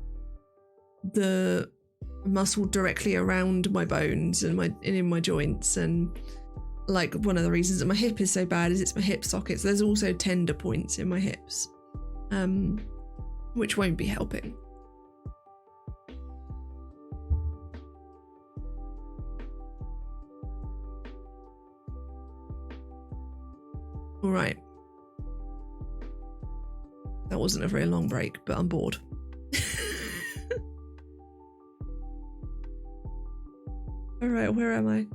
the muscle directly around my bones and in my joints. And like one of the reasons that my hip is so bad is it's my hip sockets. There's also tender points in my hips, which won't be helping. All right. That wasn't a very long break, but I'm bored. All right, where am I?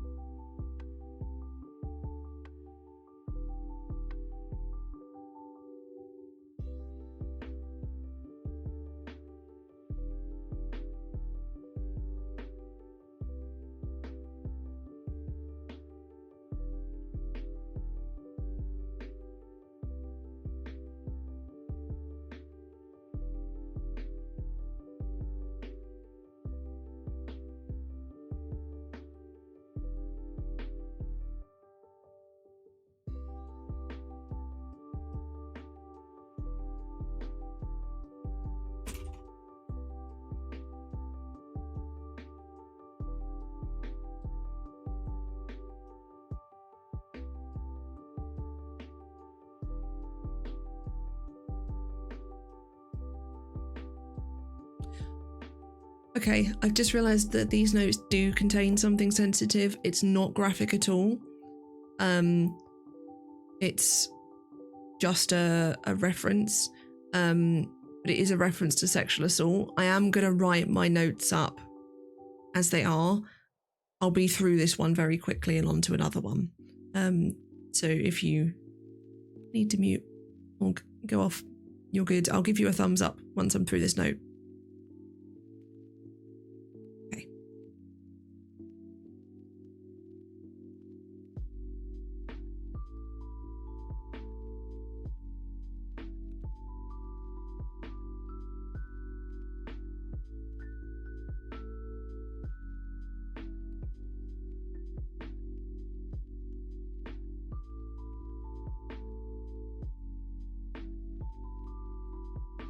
Okay, I've just realised that these notes do contain something sensitive. It's not graphic at all. It's just a reference, but it is a reference to sexual assault. I am going to write my notes up as they are. I'll be through this one very quickly and on to another one. So if you need to mute or go off, you're good. I'll give you a thumbs up once I'm through this note.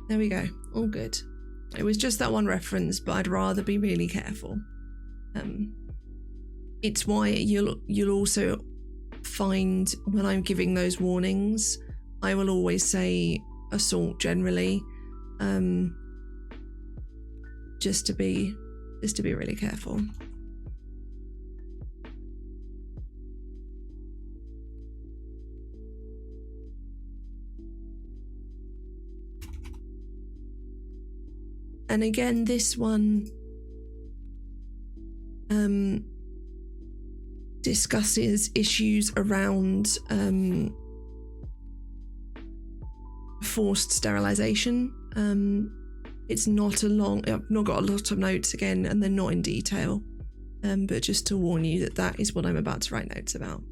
There we go. All good. It was just that one reference, but I'd rather be really careful. It's why you'll also find when I'm giving those warnings, I will always say assault generally, just to be really careful. And again, this one discusses issues around forced sterilization. It's not a long, I've not got a lot of notes again, and they're not in detail, but just to warn you that that is what I'm about to write notes about.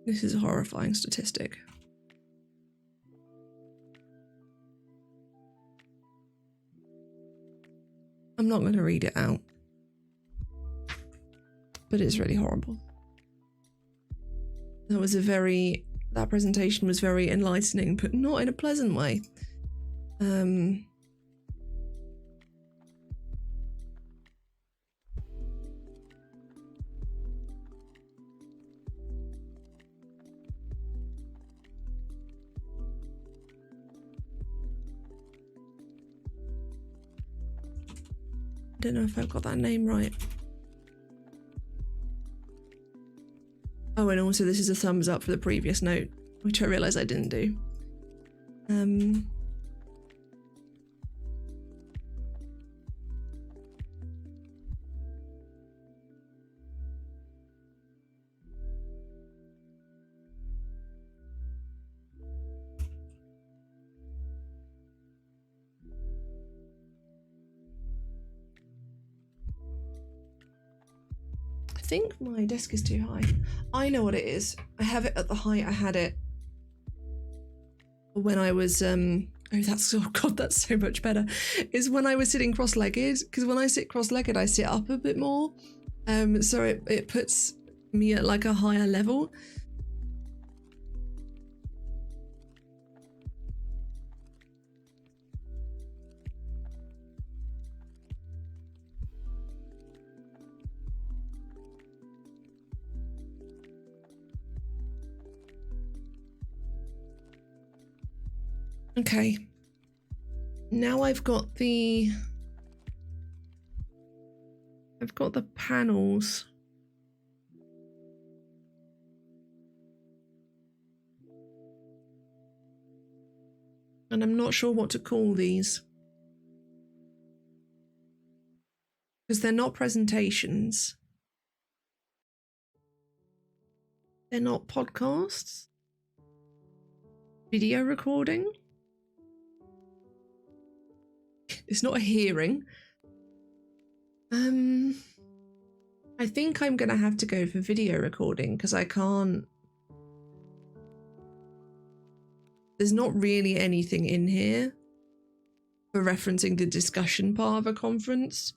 This is a horrifying statistic. I'm not going to read it out, but it's really horrible. That presentation was very enlightening, but not in a pleasant way. I don't know if I've got that name right. Oh, and also this is a thumbs up for the previous note, which I realised I didn't do. I think my desk is too high. I know what it is. I have it at the height I had it when I was oh god, that's so much better. Is when I was sitting cross-legged, because when I sit cross-legged I sit up a bit more, so it puts me at like a higher level. Okay, now I've got the panels. And I'm not sure what to call these, because they're not presentations. They're not podcasts. Video recording. It's not a hearing. I think I'm gonna have to go for video recording because I can't. There's not really anything in here for referencing the discussion part of a conference.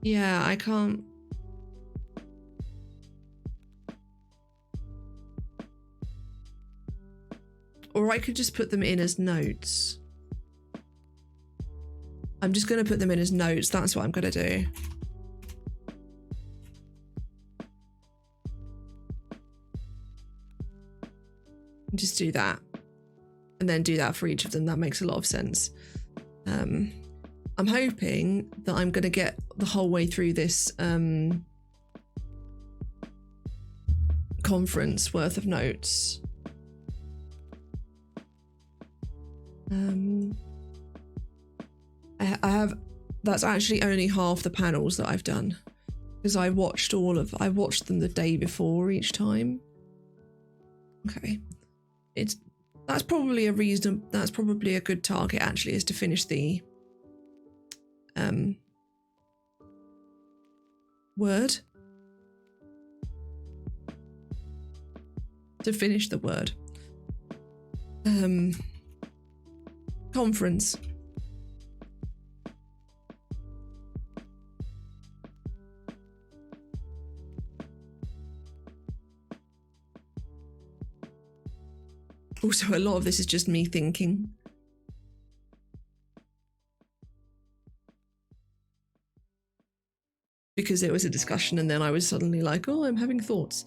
Yeah, I can't. Or I could just put them in as notes. I'm just going to put them in as notes. That's what I'm going to do. Just do that. And then do that for each of them. That makes a lot of sense. I'm hoping that I'm going to get the whole way through this conference worth of notes. I have, that's actually only half the panels that I've done, because I watched them the day before each time. Okay, that's probably a good target actually, is to finish the word. To finish the word. Conference. Also, a lot of this is just me thinking. Because there was a discussion and then I was suddenly like, oh, I'm having thoughts.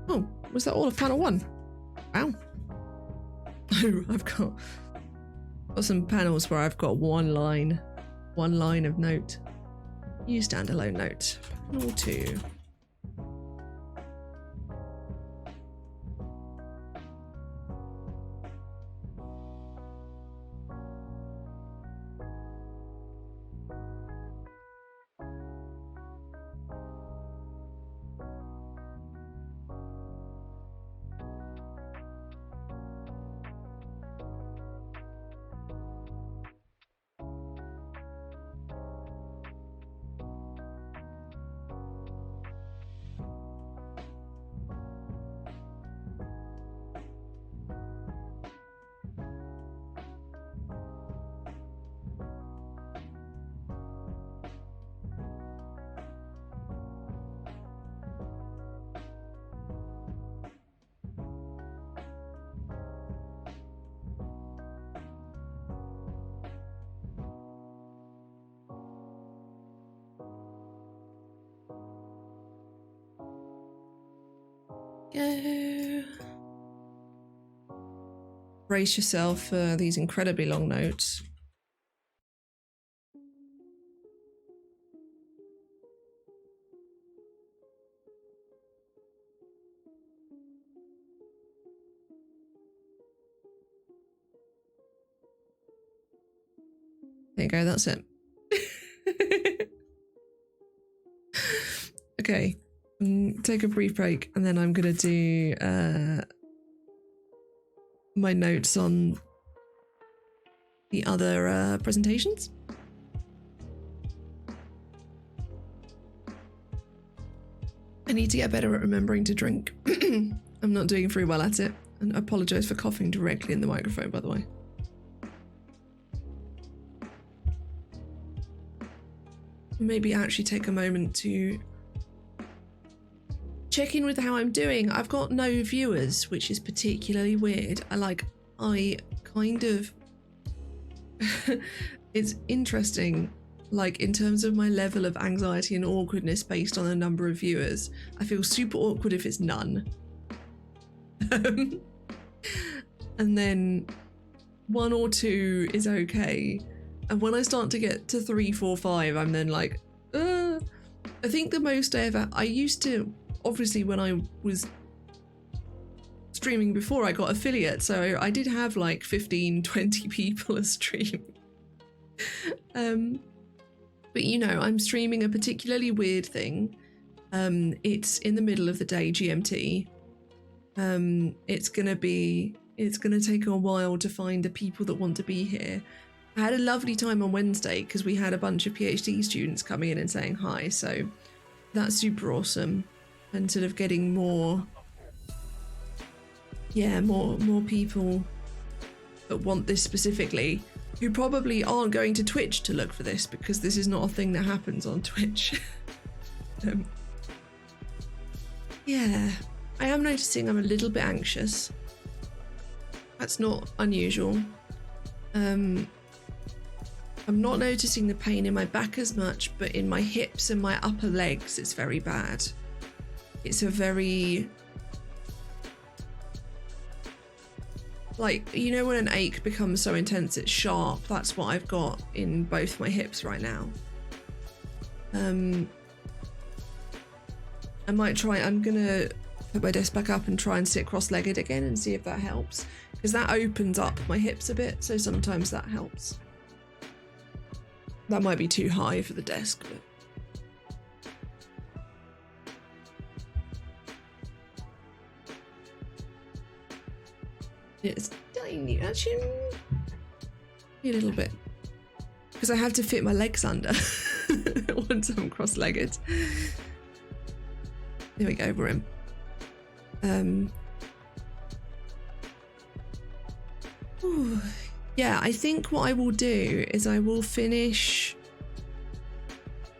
Oh, was that all of panel 1? Wow. Oh, I've got some panels where I've got one line of note. Use standalone note. Panel 2. Go. Brace yourself for these incredibly long notes. There you go, that's it. Okay, take a brief break and then I'm gonna do my notes on the other presentations. I need to get better at remembering to drink. I'm not doing very well at it, and I apologise for coughing directly in the microphone, by the way. Maybe actually take a moment to check in with how I'm doing. I've got no viewers, which is particularly weird. I kind of it's interesting, like in terms of my level of anxiety and awkwardness based on the number of viewers. I feel super awkward if it's none. And then 1 or 2 is okay. And when I start to get to 3, 4, 5, I'm then like, I think the most I used to, obviously when I was streaming before I got affiliate, so I did have like 15, 20 people a stream. But you know, I'm streaming a particularly weird thing. It's in the middle of the day GMT. It's gonna take a while to find the people that want to be here. I had a lovely time on Wednesday because we had a bunch of PhD students coming in and saying hi, so that's super awesome. And sort of getting more people that want this specifically, who probably aren't going to Twitch to look for this because this is not a thing that happens on Twitch. Yeah, I am noticing I'm a little bit anxious. That's not unusual. I'm not noticing the pain in my back as much, but in my hips and my upper legs, it's very bad. It's a very... like, you know when an ache becomes so intense it's sharp? That's what I've got in both my hips right now. I might try... I'm gonna put my desk back up and try and sit cross-legged again and see if that helps. Because that opens up my hips a bit, so sometimes that helps. That might be too high for the desk, but... it's tiny, actually, a little bit. Because I have to fit my legs under once I'm cross-legged. There we go, we're in. Ooh. Yeah, I think what I will do is I will finish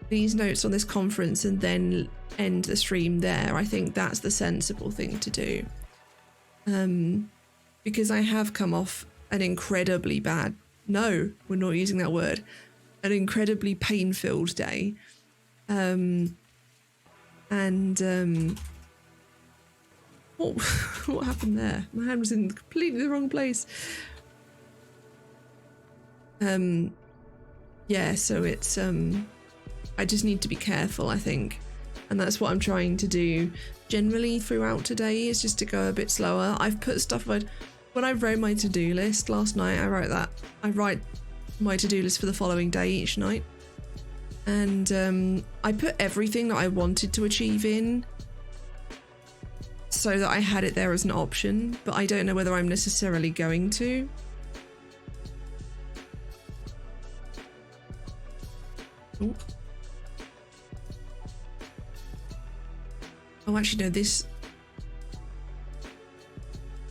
these notes on this conference and then end the stream there. I think that's the sensible thing to do. Because I have come off an incredibly bad... no, we're not using that word. An incredibly pain-filled day. What happened there? My hand was in completely the wrong place. Yeah, so it's I just need to be careful, I think, and that's what I'm trying to do generally throughout today, is just to go a bit slower. I've put stuff when I wrote my to-do list last night, I write my to-do list for the following day each night, and I put everything that I wanted to achieve in so that I had it there as an option, but I don't know whether I'm necessarily going to. Ooh. Oh, actually, no, this...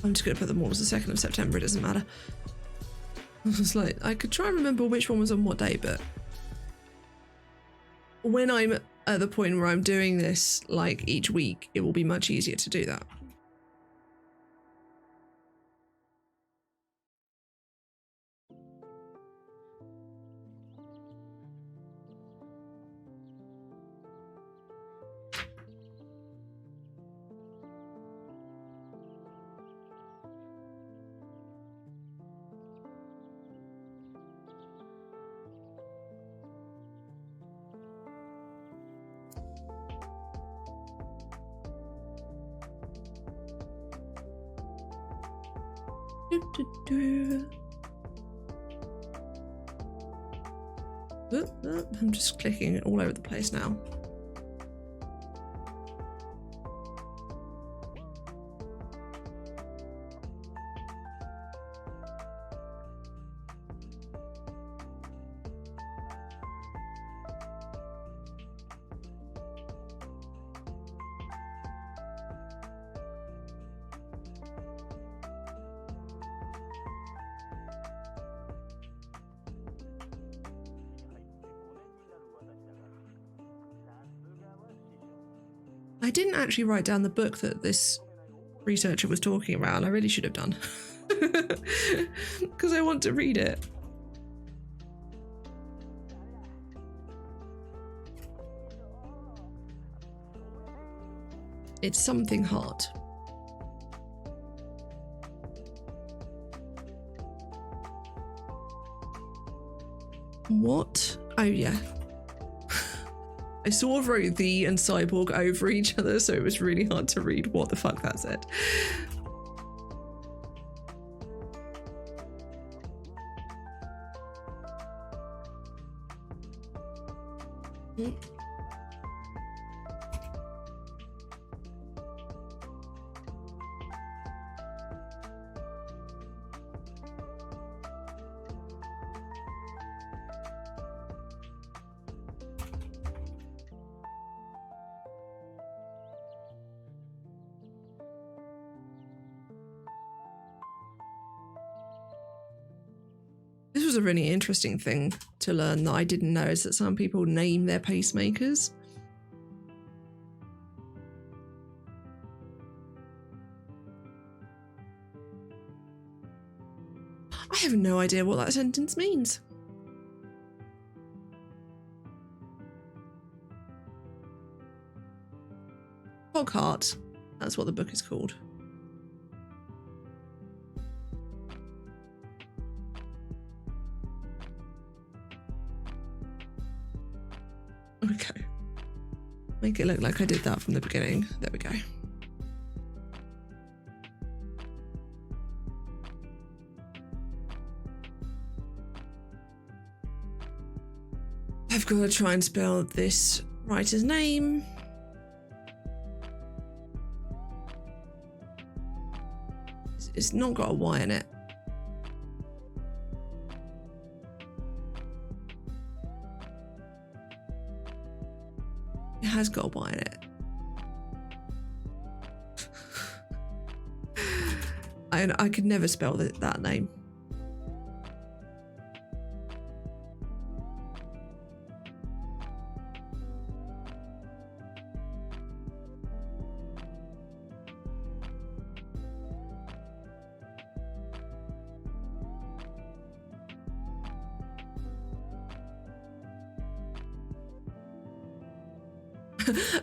I'm just going to put them all as the 2nd of September, it doesn't matter. It's like, I could try and remember which one was on what day, but... when I'm at the point where I'm doing this, like, each week, it will be much easier to do that. I'm just clicking all over the place now. I didn't actually write down the book that this researcher was talking about, and I really should have done. Because I want to read it. It's something hard. What? Oh, yeah. I sort of wrote "the" and "cyborg" over each other, so it was really hard to read what the fuck that said. This was a really interesting thing to learn that I didn't know, is that some people name their pacemakers. I have no idea what that sentence means. Fogheart. That's what the book is called. Okay. Make it look like I did that from the beginning. There we go. I've got to try and spell this writer's name. It's not got a Y in it. It has got a Y in it. I could never spell that name.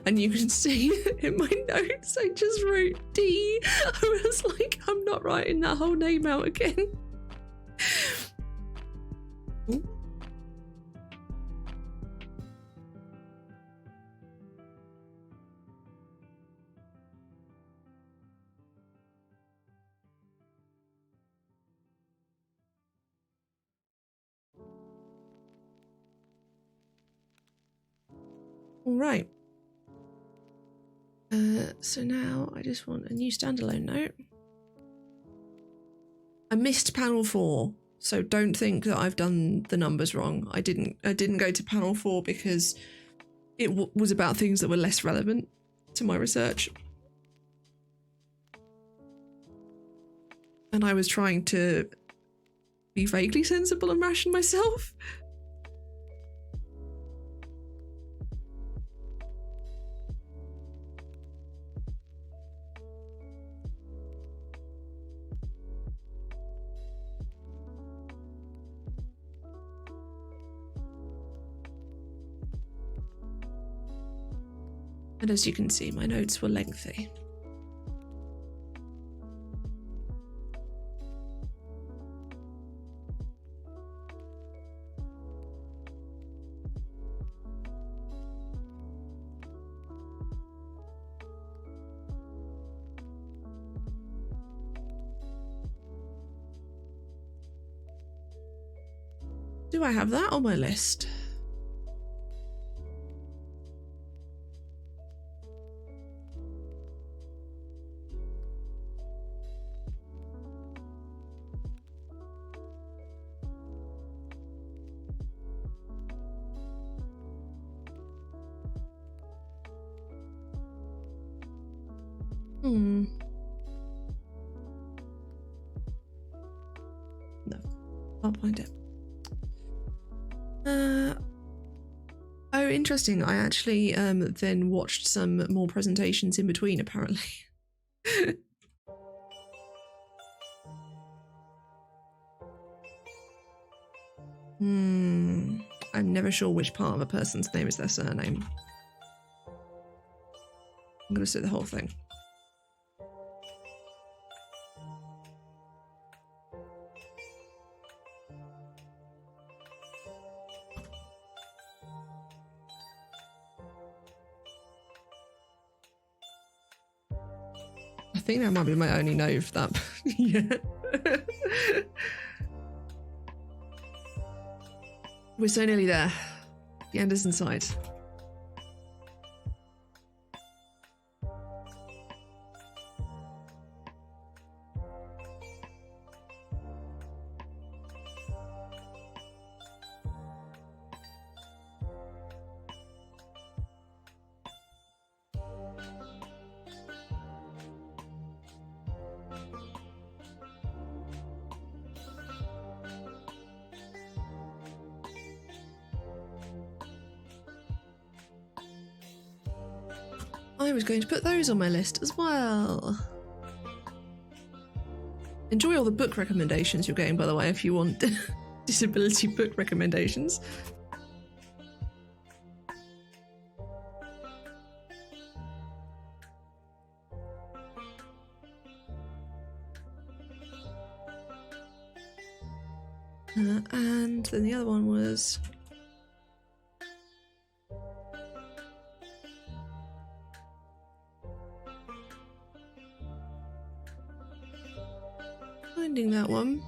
And you can see in my notes, I just wrote D. I was like, I'm not writing that whole name out again. Ooh. All right. So now I just want a new standalone note. I missed panel 4, so don't think that I've done the numbers wrong. I didn't go to panel 4 because it was about things that were less relevant to my research. And I was trying to be vaguely sensible and ration myself. And as you can see, my notes were lengthy. Do I have that on my list? No, can't find it. Oh, interesting. I actually then watched some more presentations in between, apparently. I'm never sure which part of a person's name is their surname. I'm going to say the whole thing. I think that might be my only note of that. Yeah. We're so nearly there. The end is in sight. I was going to put those on my list as well. Enjoy all the book recommendations you're getting, by the way, if you want disability book recommendations. And then the other one was... finding that one.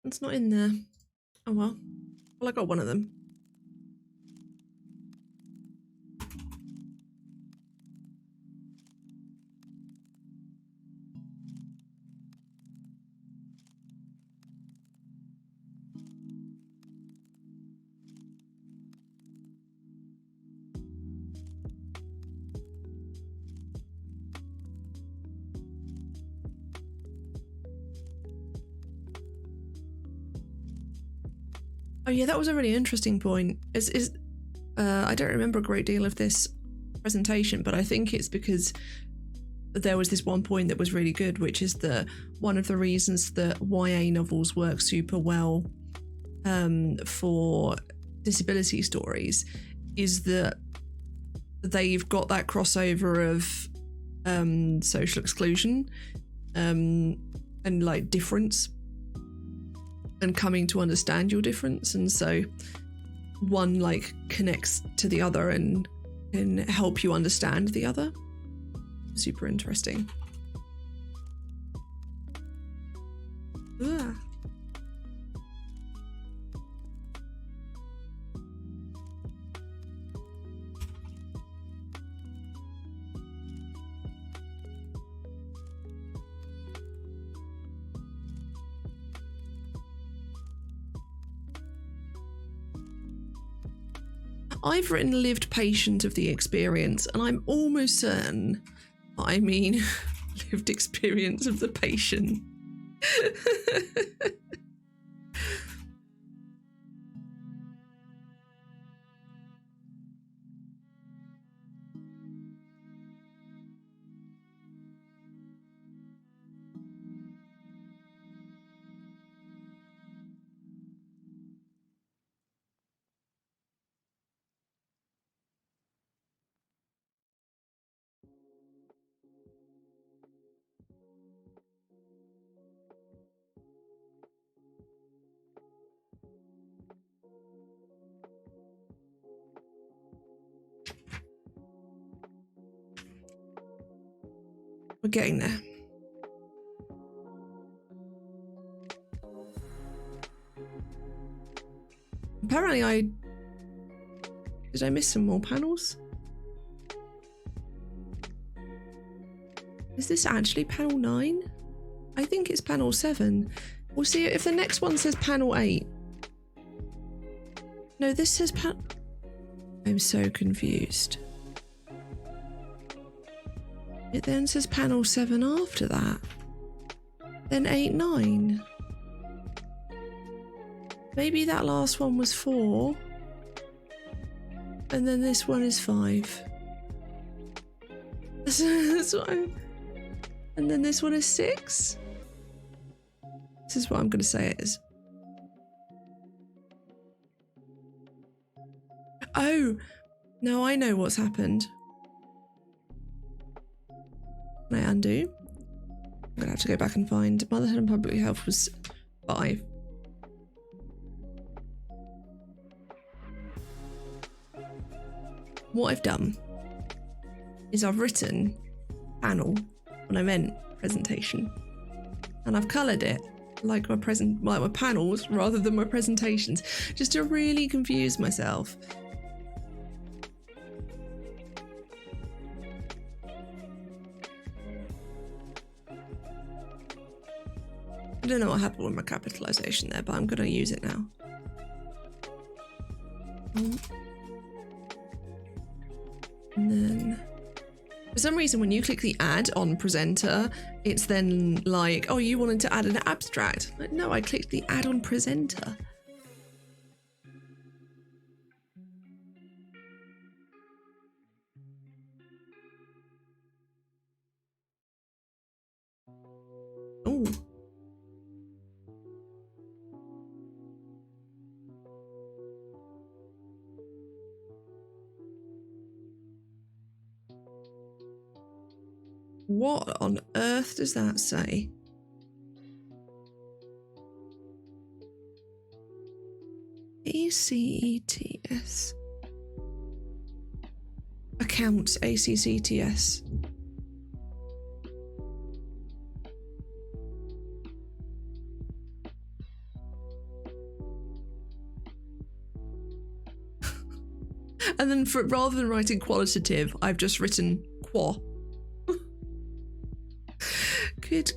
It's not in there. Oh well. Well, I got one of them. Oh yeah, that was a really interesting point. I don't remember a great deal of this presentation, but I think it's because there was this one point that was really good, which is that one of the reasons that YA novels work super well for disability stories is that they've got that crossover of social exclusion and like difference and coming to understand your difference, and so one like connects to the other and can help you understand the other. Super interesting. Ugh. I've written lived patient of the experience, and I'm almost certain I mean lived experience of the patient. We're getting there. Apparently did I miss some more panels? Is this actually panel 9? I think it's panel 7. We'll see if the next one says panel 8. No, this says I'm so confused. It then says panel 7 after that. Then 8, 9. Maybe that last one was 4. And then this one is 5. That's what and then this one is 6. This is what I'm going to say it is. Oh, no, I know what's happened. Can I undo? I'm going to have to go back and find Motherhood and Public Health was 5. What I've done is I've written panel when I meant presentation, and I've coloured it like my panels rather than my presentations, just to really confuse myself. I don't know what happened with my capitalisation there, but I'm going to use it now. And then, for some reason, when you click the add on presenter, it's then like, oh, you wanted to add an abstract. Like, no, I clicked the add on presenter. Oh. What on earth does that say? ACETS. Accounts, ACCTS. And then rather than writing qualitative, I've just written qua.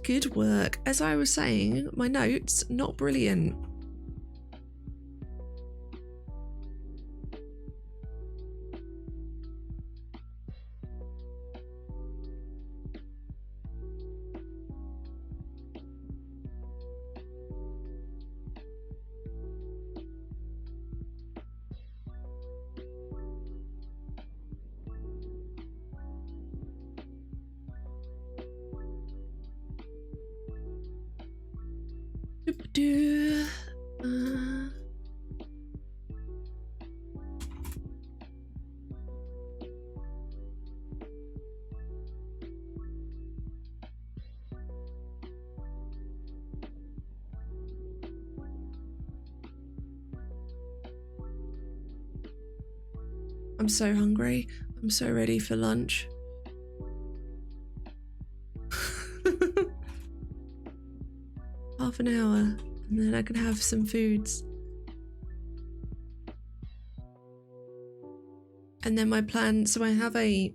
Good work. As I was saying, my notes, not brilliant. I'm so hungry. I'm so ready for lunch. Half an hour, and then I can have some foods. And then my plan, so I have a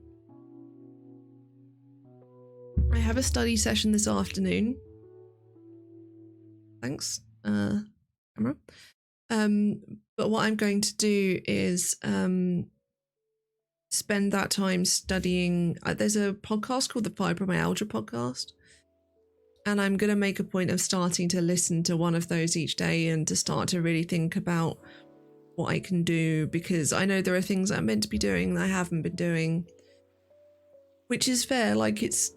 study session this afternoon. Thanks, camera. But what I'm going to do is spend that time studying. There's a podcast called the Fibromyalgia Podcast, and I'm going to make a point of starting to listen to one of those each day and to start to really think about what I can do, because I know there are things I'm meant to be doing that I haven't been doing, which is fair. Like it's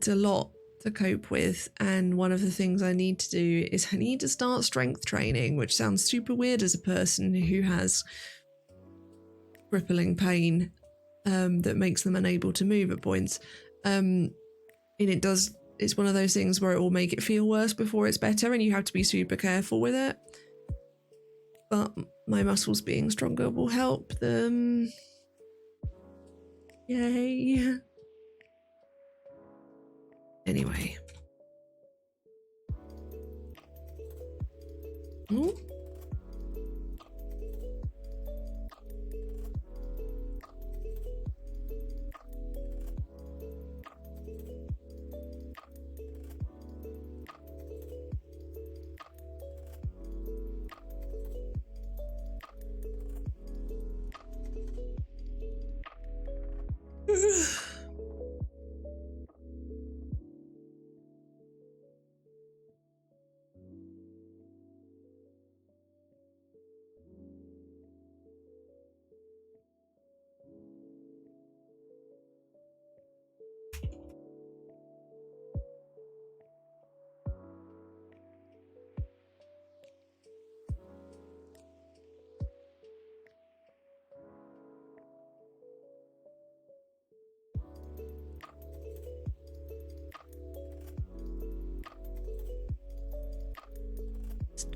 a lot to cope with, and one of the things I need to do is I need to start strength training, which sounds super weird as a person who has crippling pain that makes them unable to move at points, and it's one of those things where it will make it feel worse before it's better, and you have to be super careful with it. But my muscles being stronger will help them. Yay. Anyway. Ooh.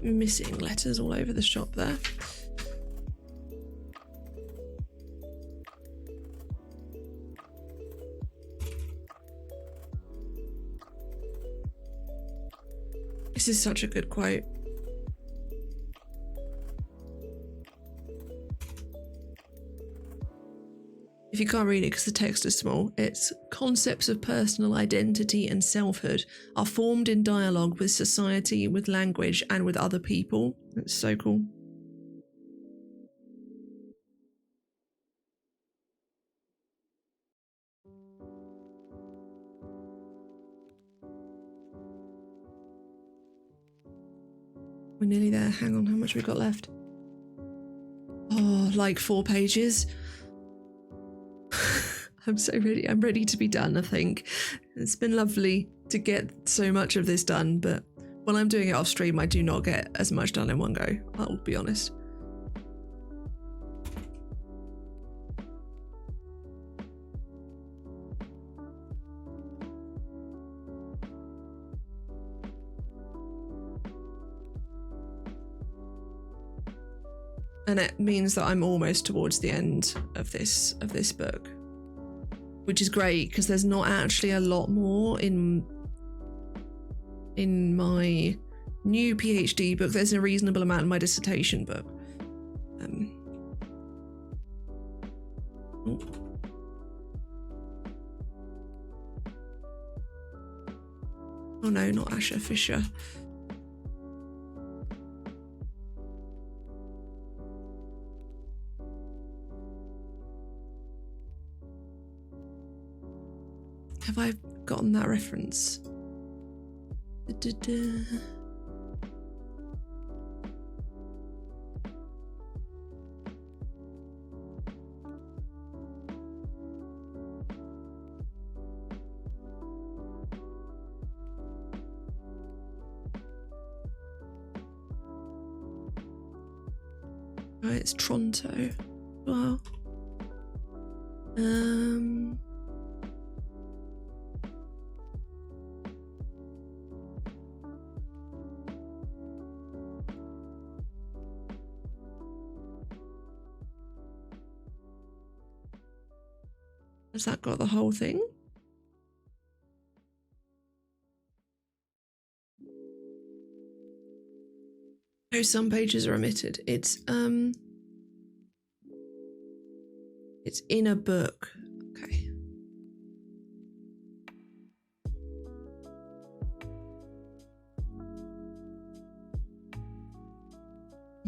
Missing letters all over the shop there. This is such a good quote. If you can't read it because the text is small, it's concepts of personal identity and selfhood are formed in dialogue with society, with language, and with other people. That's so cool. We're nearly there. Hang on, how much we got left? Oh, like 4 pages. I'm so ready. I'm ready to be done, I think. It's been lovely to get so much of this done, but when I'm doing it off stream, I do not get as much done in one go. I'll be honest. And it means that I'm almost towards the end of this book, which is great because there's not actually a lot more in my new PhD book. There's a reasonable amount in my dissertation book. Oh no, not Asher Fisher. Have I gotten that reference? Oh, it's Toronto. Wow. Has that got the whole thing? Oh, some pages are omitted. It's in a book. Okay.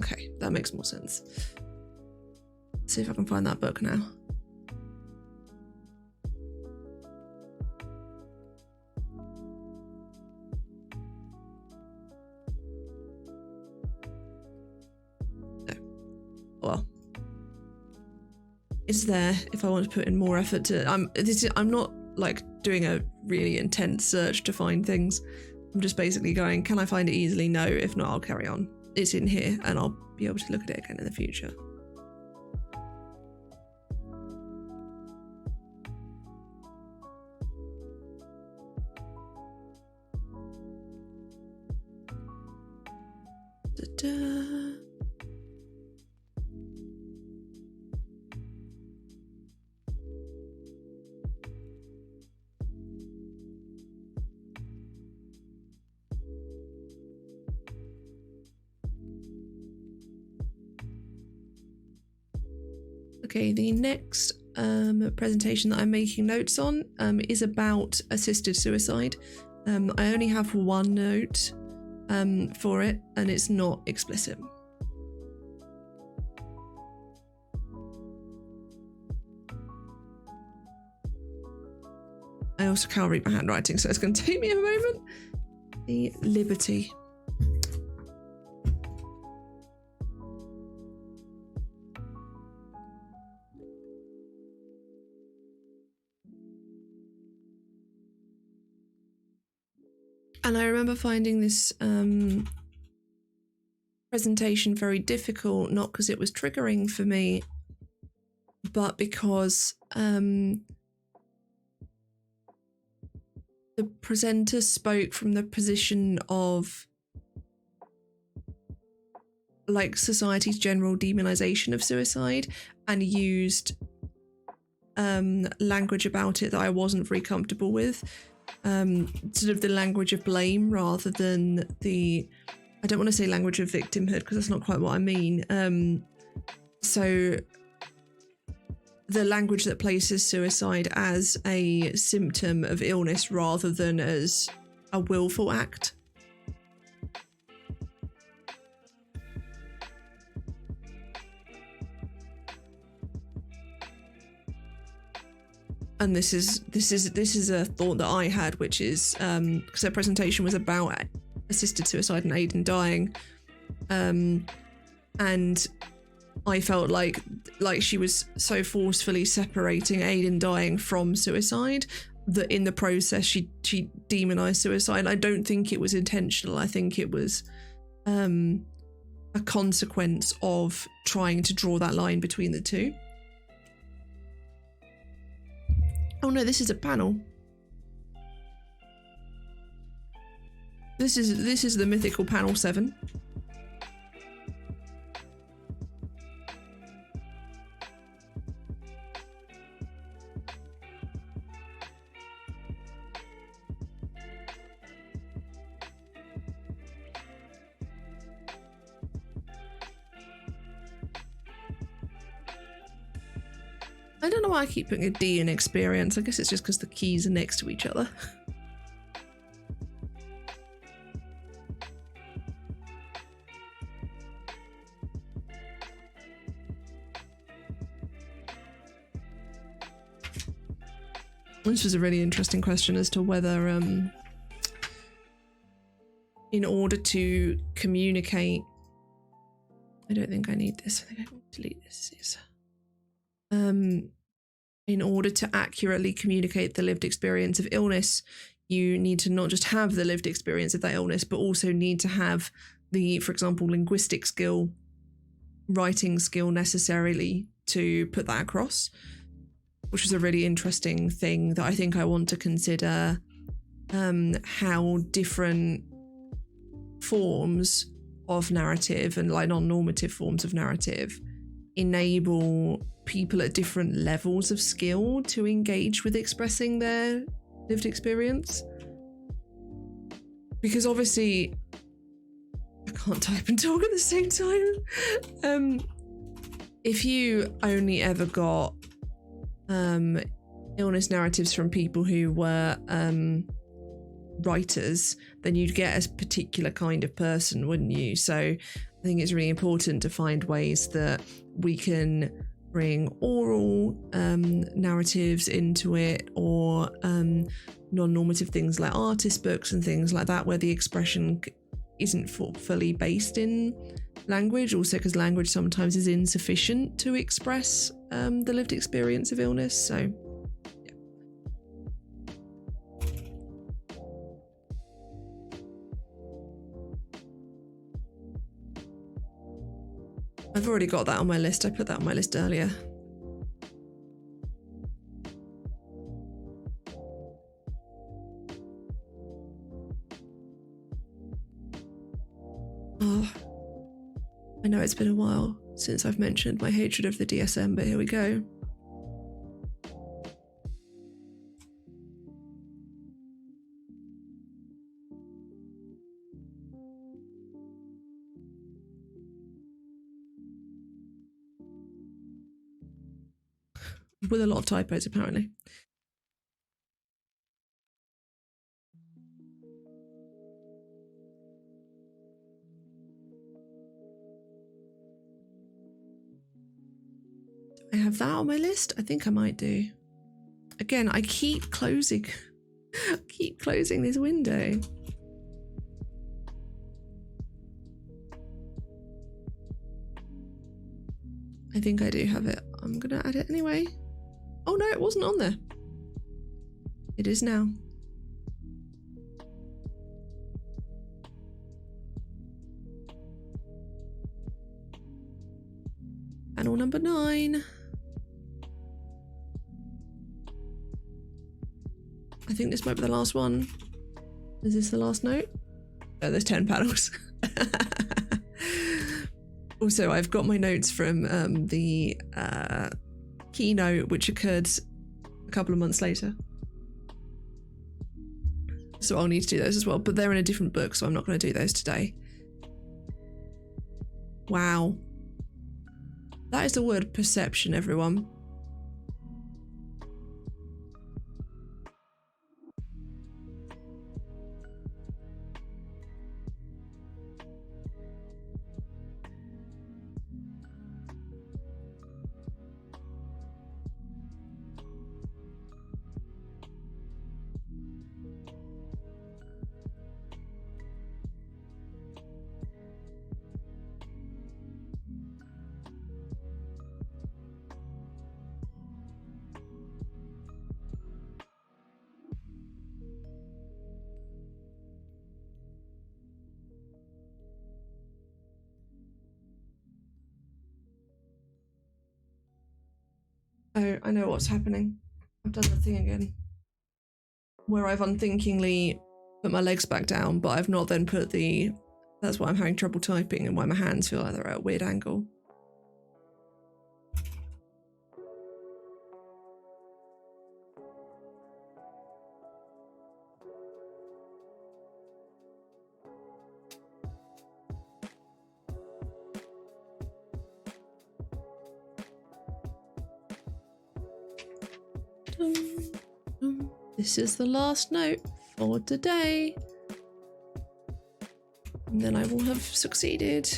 Okay, that makes more sense. Let's see if I can find that book now. Well, it's there if I want to put in more effort to. I'm not like doing a really intense search to find things. I'm just basically going, can I find it easily? No. If not, I'll carry on. It's in here, and I'll be able to look at it again in the future. Da-da. Okay, the next presentation that I'm making notes on is about assisted suicide. I only have one note for it, and it's not explicit. I also can't read my handwriting, so it's going to take me a moment. The Liberty. And I remember finding this presentation very difficult, not because it was triggering for me, but because the presenter spoke from the position of like society's general demonization of suicide and used language about it that I wasn't very comfortable with. Sort of the language of blame rather than the, I don't want to say language of victimhood because that's not quite what I mean. So the language that places suicide as a symptom of illness rather than as a willful act. And this is a thought that I had, which is because her presentation was about assisted suicide and aid in dying, and I felt like she was so forcefully separating aid in dying from suicide that in the process she demonized suicide. I don't think it was intentional. I think it was a consequence of trying to draw that line between the two. Oh no, this is a panel. This is the mythical panel 7. I don't know why I keep putting a D in experience. I guess it's just because the keys are next to each other. This was a really interesting question as to whether, in order to communicate, I don't think I need this. I think I can delete this. Yes. In order to accurately communicate the lived experience of illness, you need to not just have the lived experience of that illness, but also need to have the, for example, linguistic skill, writing skill necessarily to put that across, which is a really interesting thing that I think I want to consider, how different forms of narrative and like non-normative forms of narrative enable people at different levels of skill to engage with expressing their lived experience. Because obviously I can't type and talk at the same time. If you only ever got illness narratives from people who were writers, then you'd get a particular kind of person, wouldn't you? So I think it's really important to find ways that we can bring oral narratives into it, or non-normative things like artist books and things like that, where the expression isn't fully based in language, also because language sometimes is insufficient to express the lived experience of illness. So I've already got that on my list. I put that on my list earlier. Oh, I know it's been a while since I've mentioned my hatred of the DSM, but here we go. With a lot of typos, apparently. I have that on my list. I think I might do. Again, I keep closing this window. I think I do have it. I'm gonna add it anyway. Oh no, it wasn't on there. It is now. Panel number 9. I think this might be the last one. Is this the last note? Oh, there's 10 panels. Also, I've got my notes from the keynote, which occurred a couple of months later. So I'll need to do those as well, but they're in a different book, so I'm not going to do those today. Wow. That is the word perception, everyone. Oh, I know what's happening. I've done the thing again. Where I've unthinkingly put my legs back down, but I've not then put the... That's why I'm having trouble typing and why my hands feel like they're at a weird angle. This is the last note for today. And then I will have succeeded.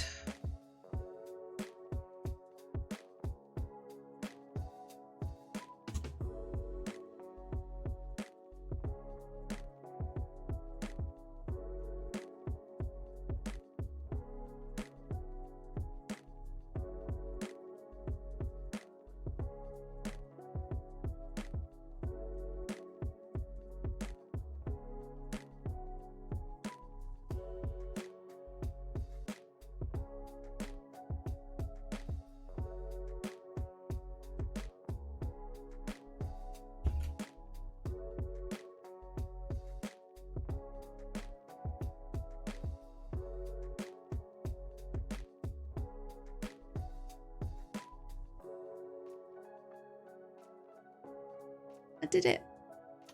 I did it.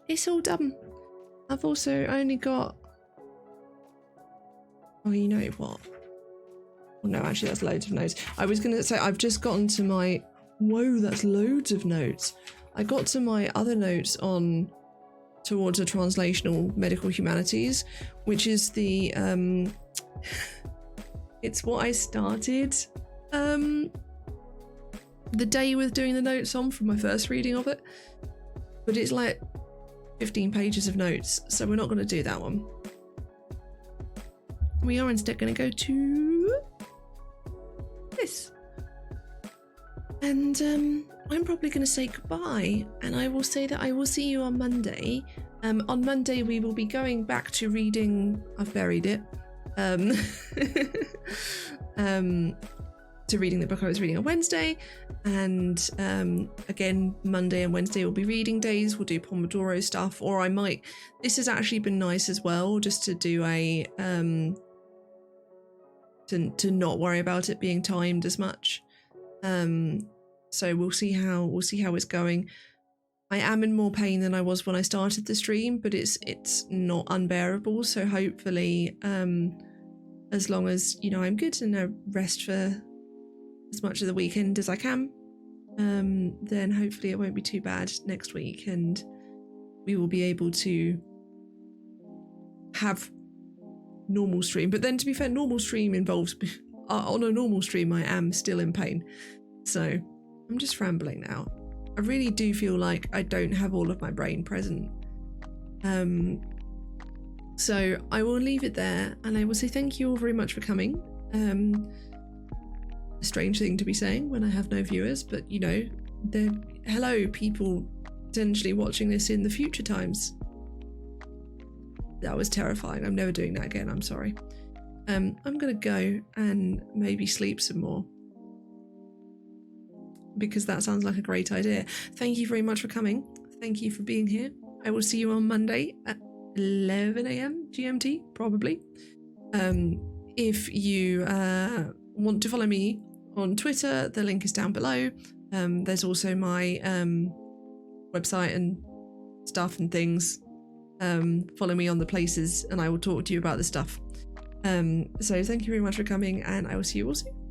It's all done. I've also only got... Oh, you know what? Oh, no, actually, that's loads of notes. I was going to say, I've just gotten to my... Whoa, that's loads of notes. I got to my other notes on towards a translational medical humanities, which is the... It's what I started the day with doing the notes on from my first reading of it. But it's like 15 pages of notes, so we're not going to do that one. We are instead going to go to this. And I'm probably going to say goodbye, and I will say that I will see you on Monday. On Monday we will be going back to reading... I've buried it. To reading the book I was reading on Wednesday, and again Monday and Wednesday will be reading days. We'll do Pomodoro stuff, or I might... This has actually been nice as well, just to do a to not worry about it being timed as much. So we'll see how it's going. I am in more pain than I was when I started the stream, but it's not unbearable. So hopefully, as long as I'm good and I rest for as much of the weekend as I can, then hopefully it won't be too bad next week, and we will be able to have normal stream. But then, to be fair, normal stream involves on a normal stream I am still in pain, so I'm just rambling now. I really do feel like I don't have all of my brain present, so I will leave it there, and I will say thank you all very much for coming. A strange thing to be saying when I have no viewers, but hello people potentially watching this in the future times. That was terrifying. I'm never doing that again. I'm sorry. I'm gonna go and maybe sleep some more, because that sounds like a great idea. Thank you very much for coming. Thank you for being here. I will see you on Monday at 11 a.m. GMT, probably. If you want to follow me on Twitter, the link is down below. There's also my website and stuff and things. Follow me on the places and I will talk to you about the stuff. So thank you very much for coming, and I will see you all soon.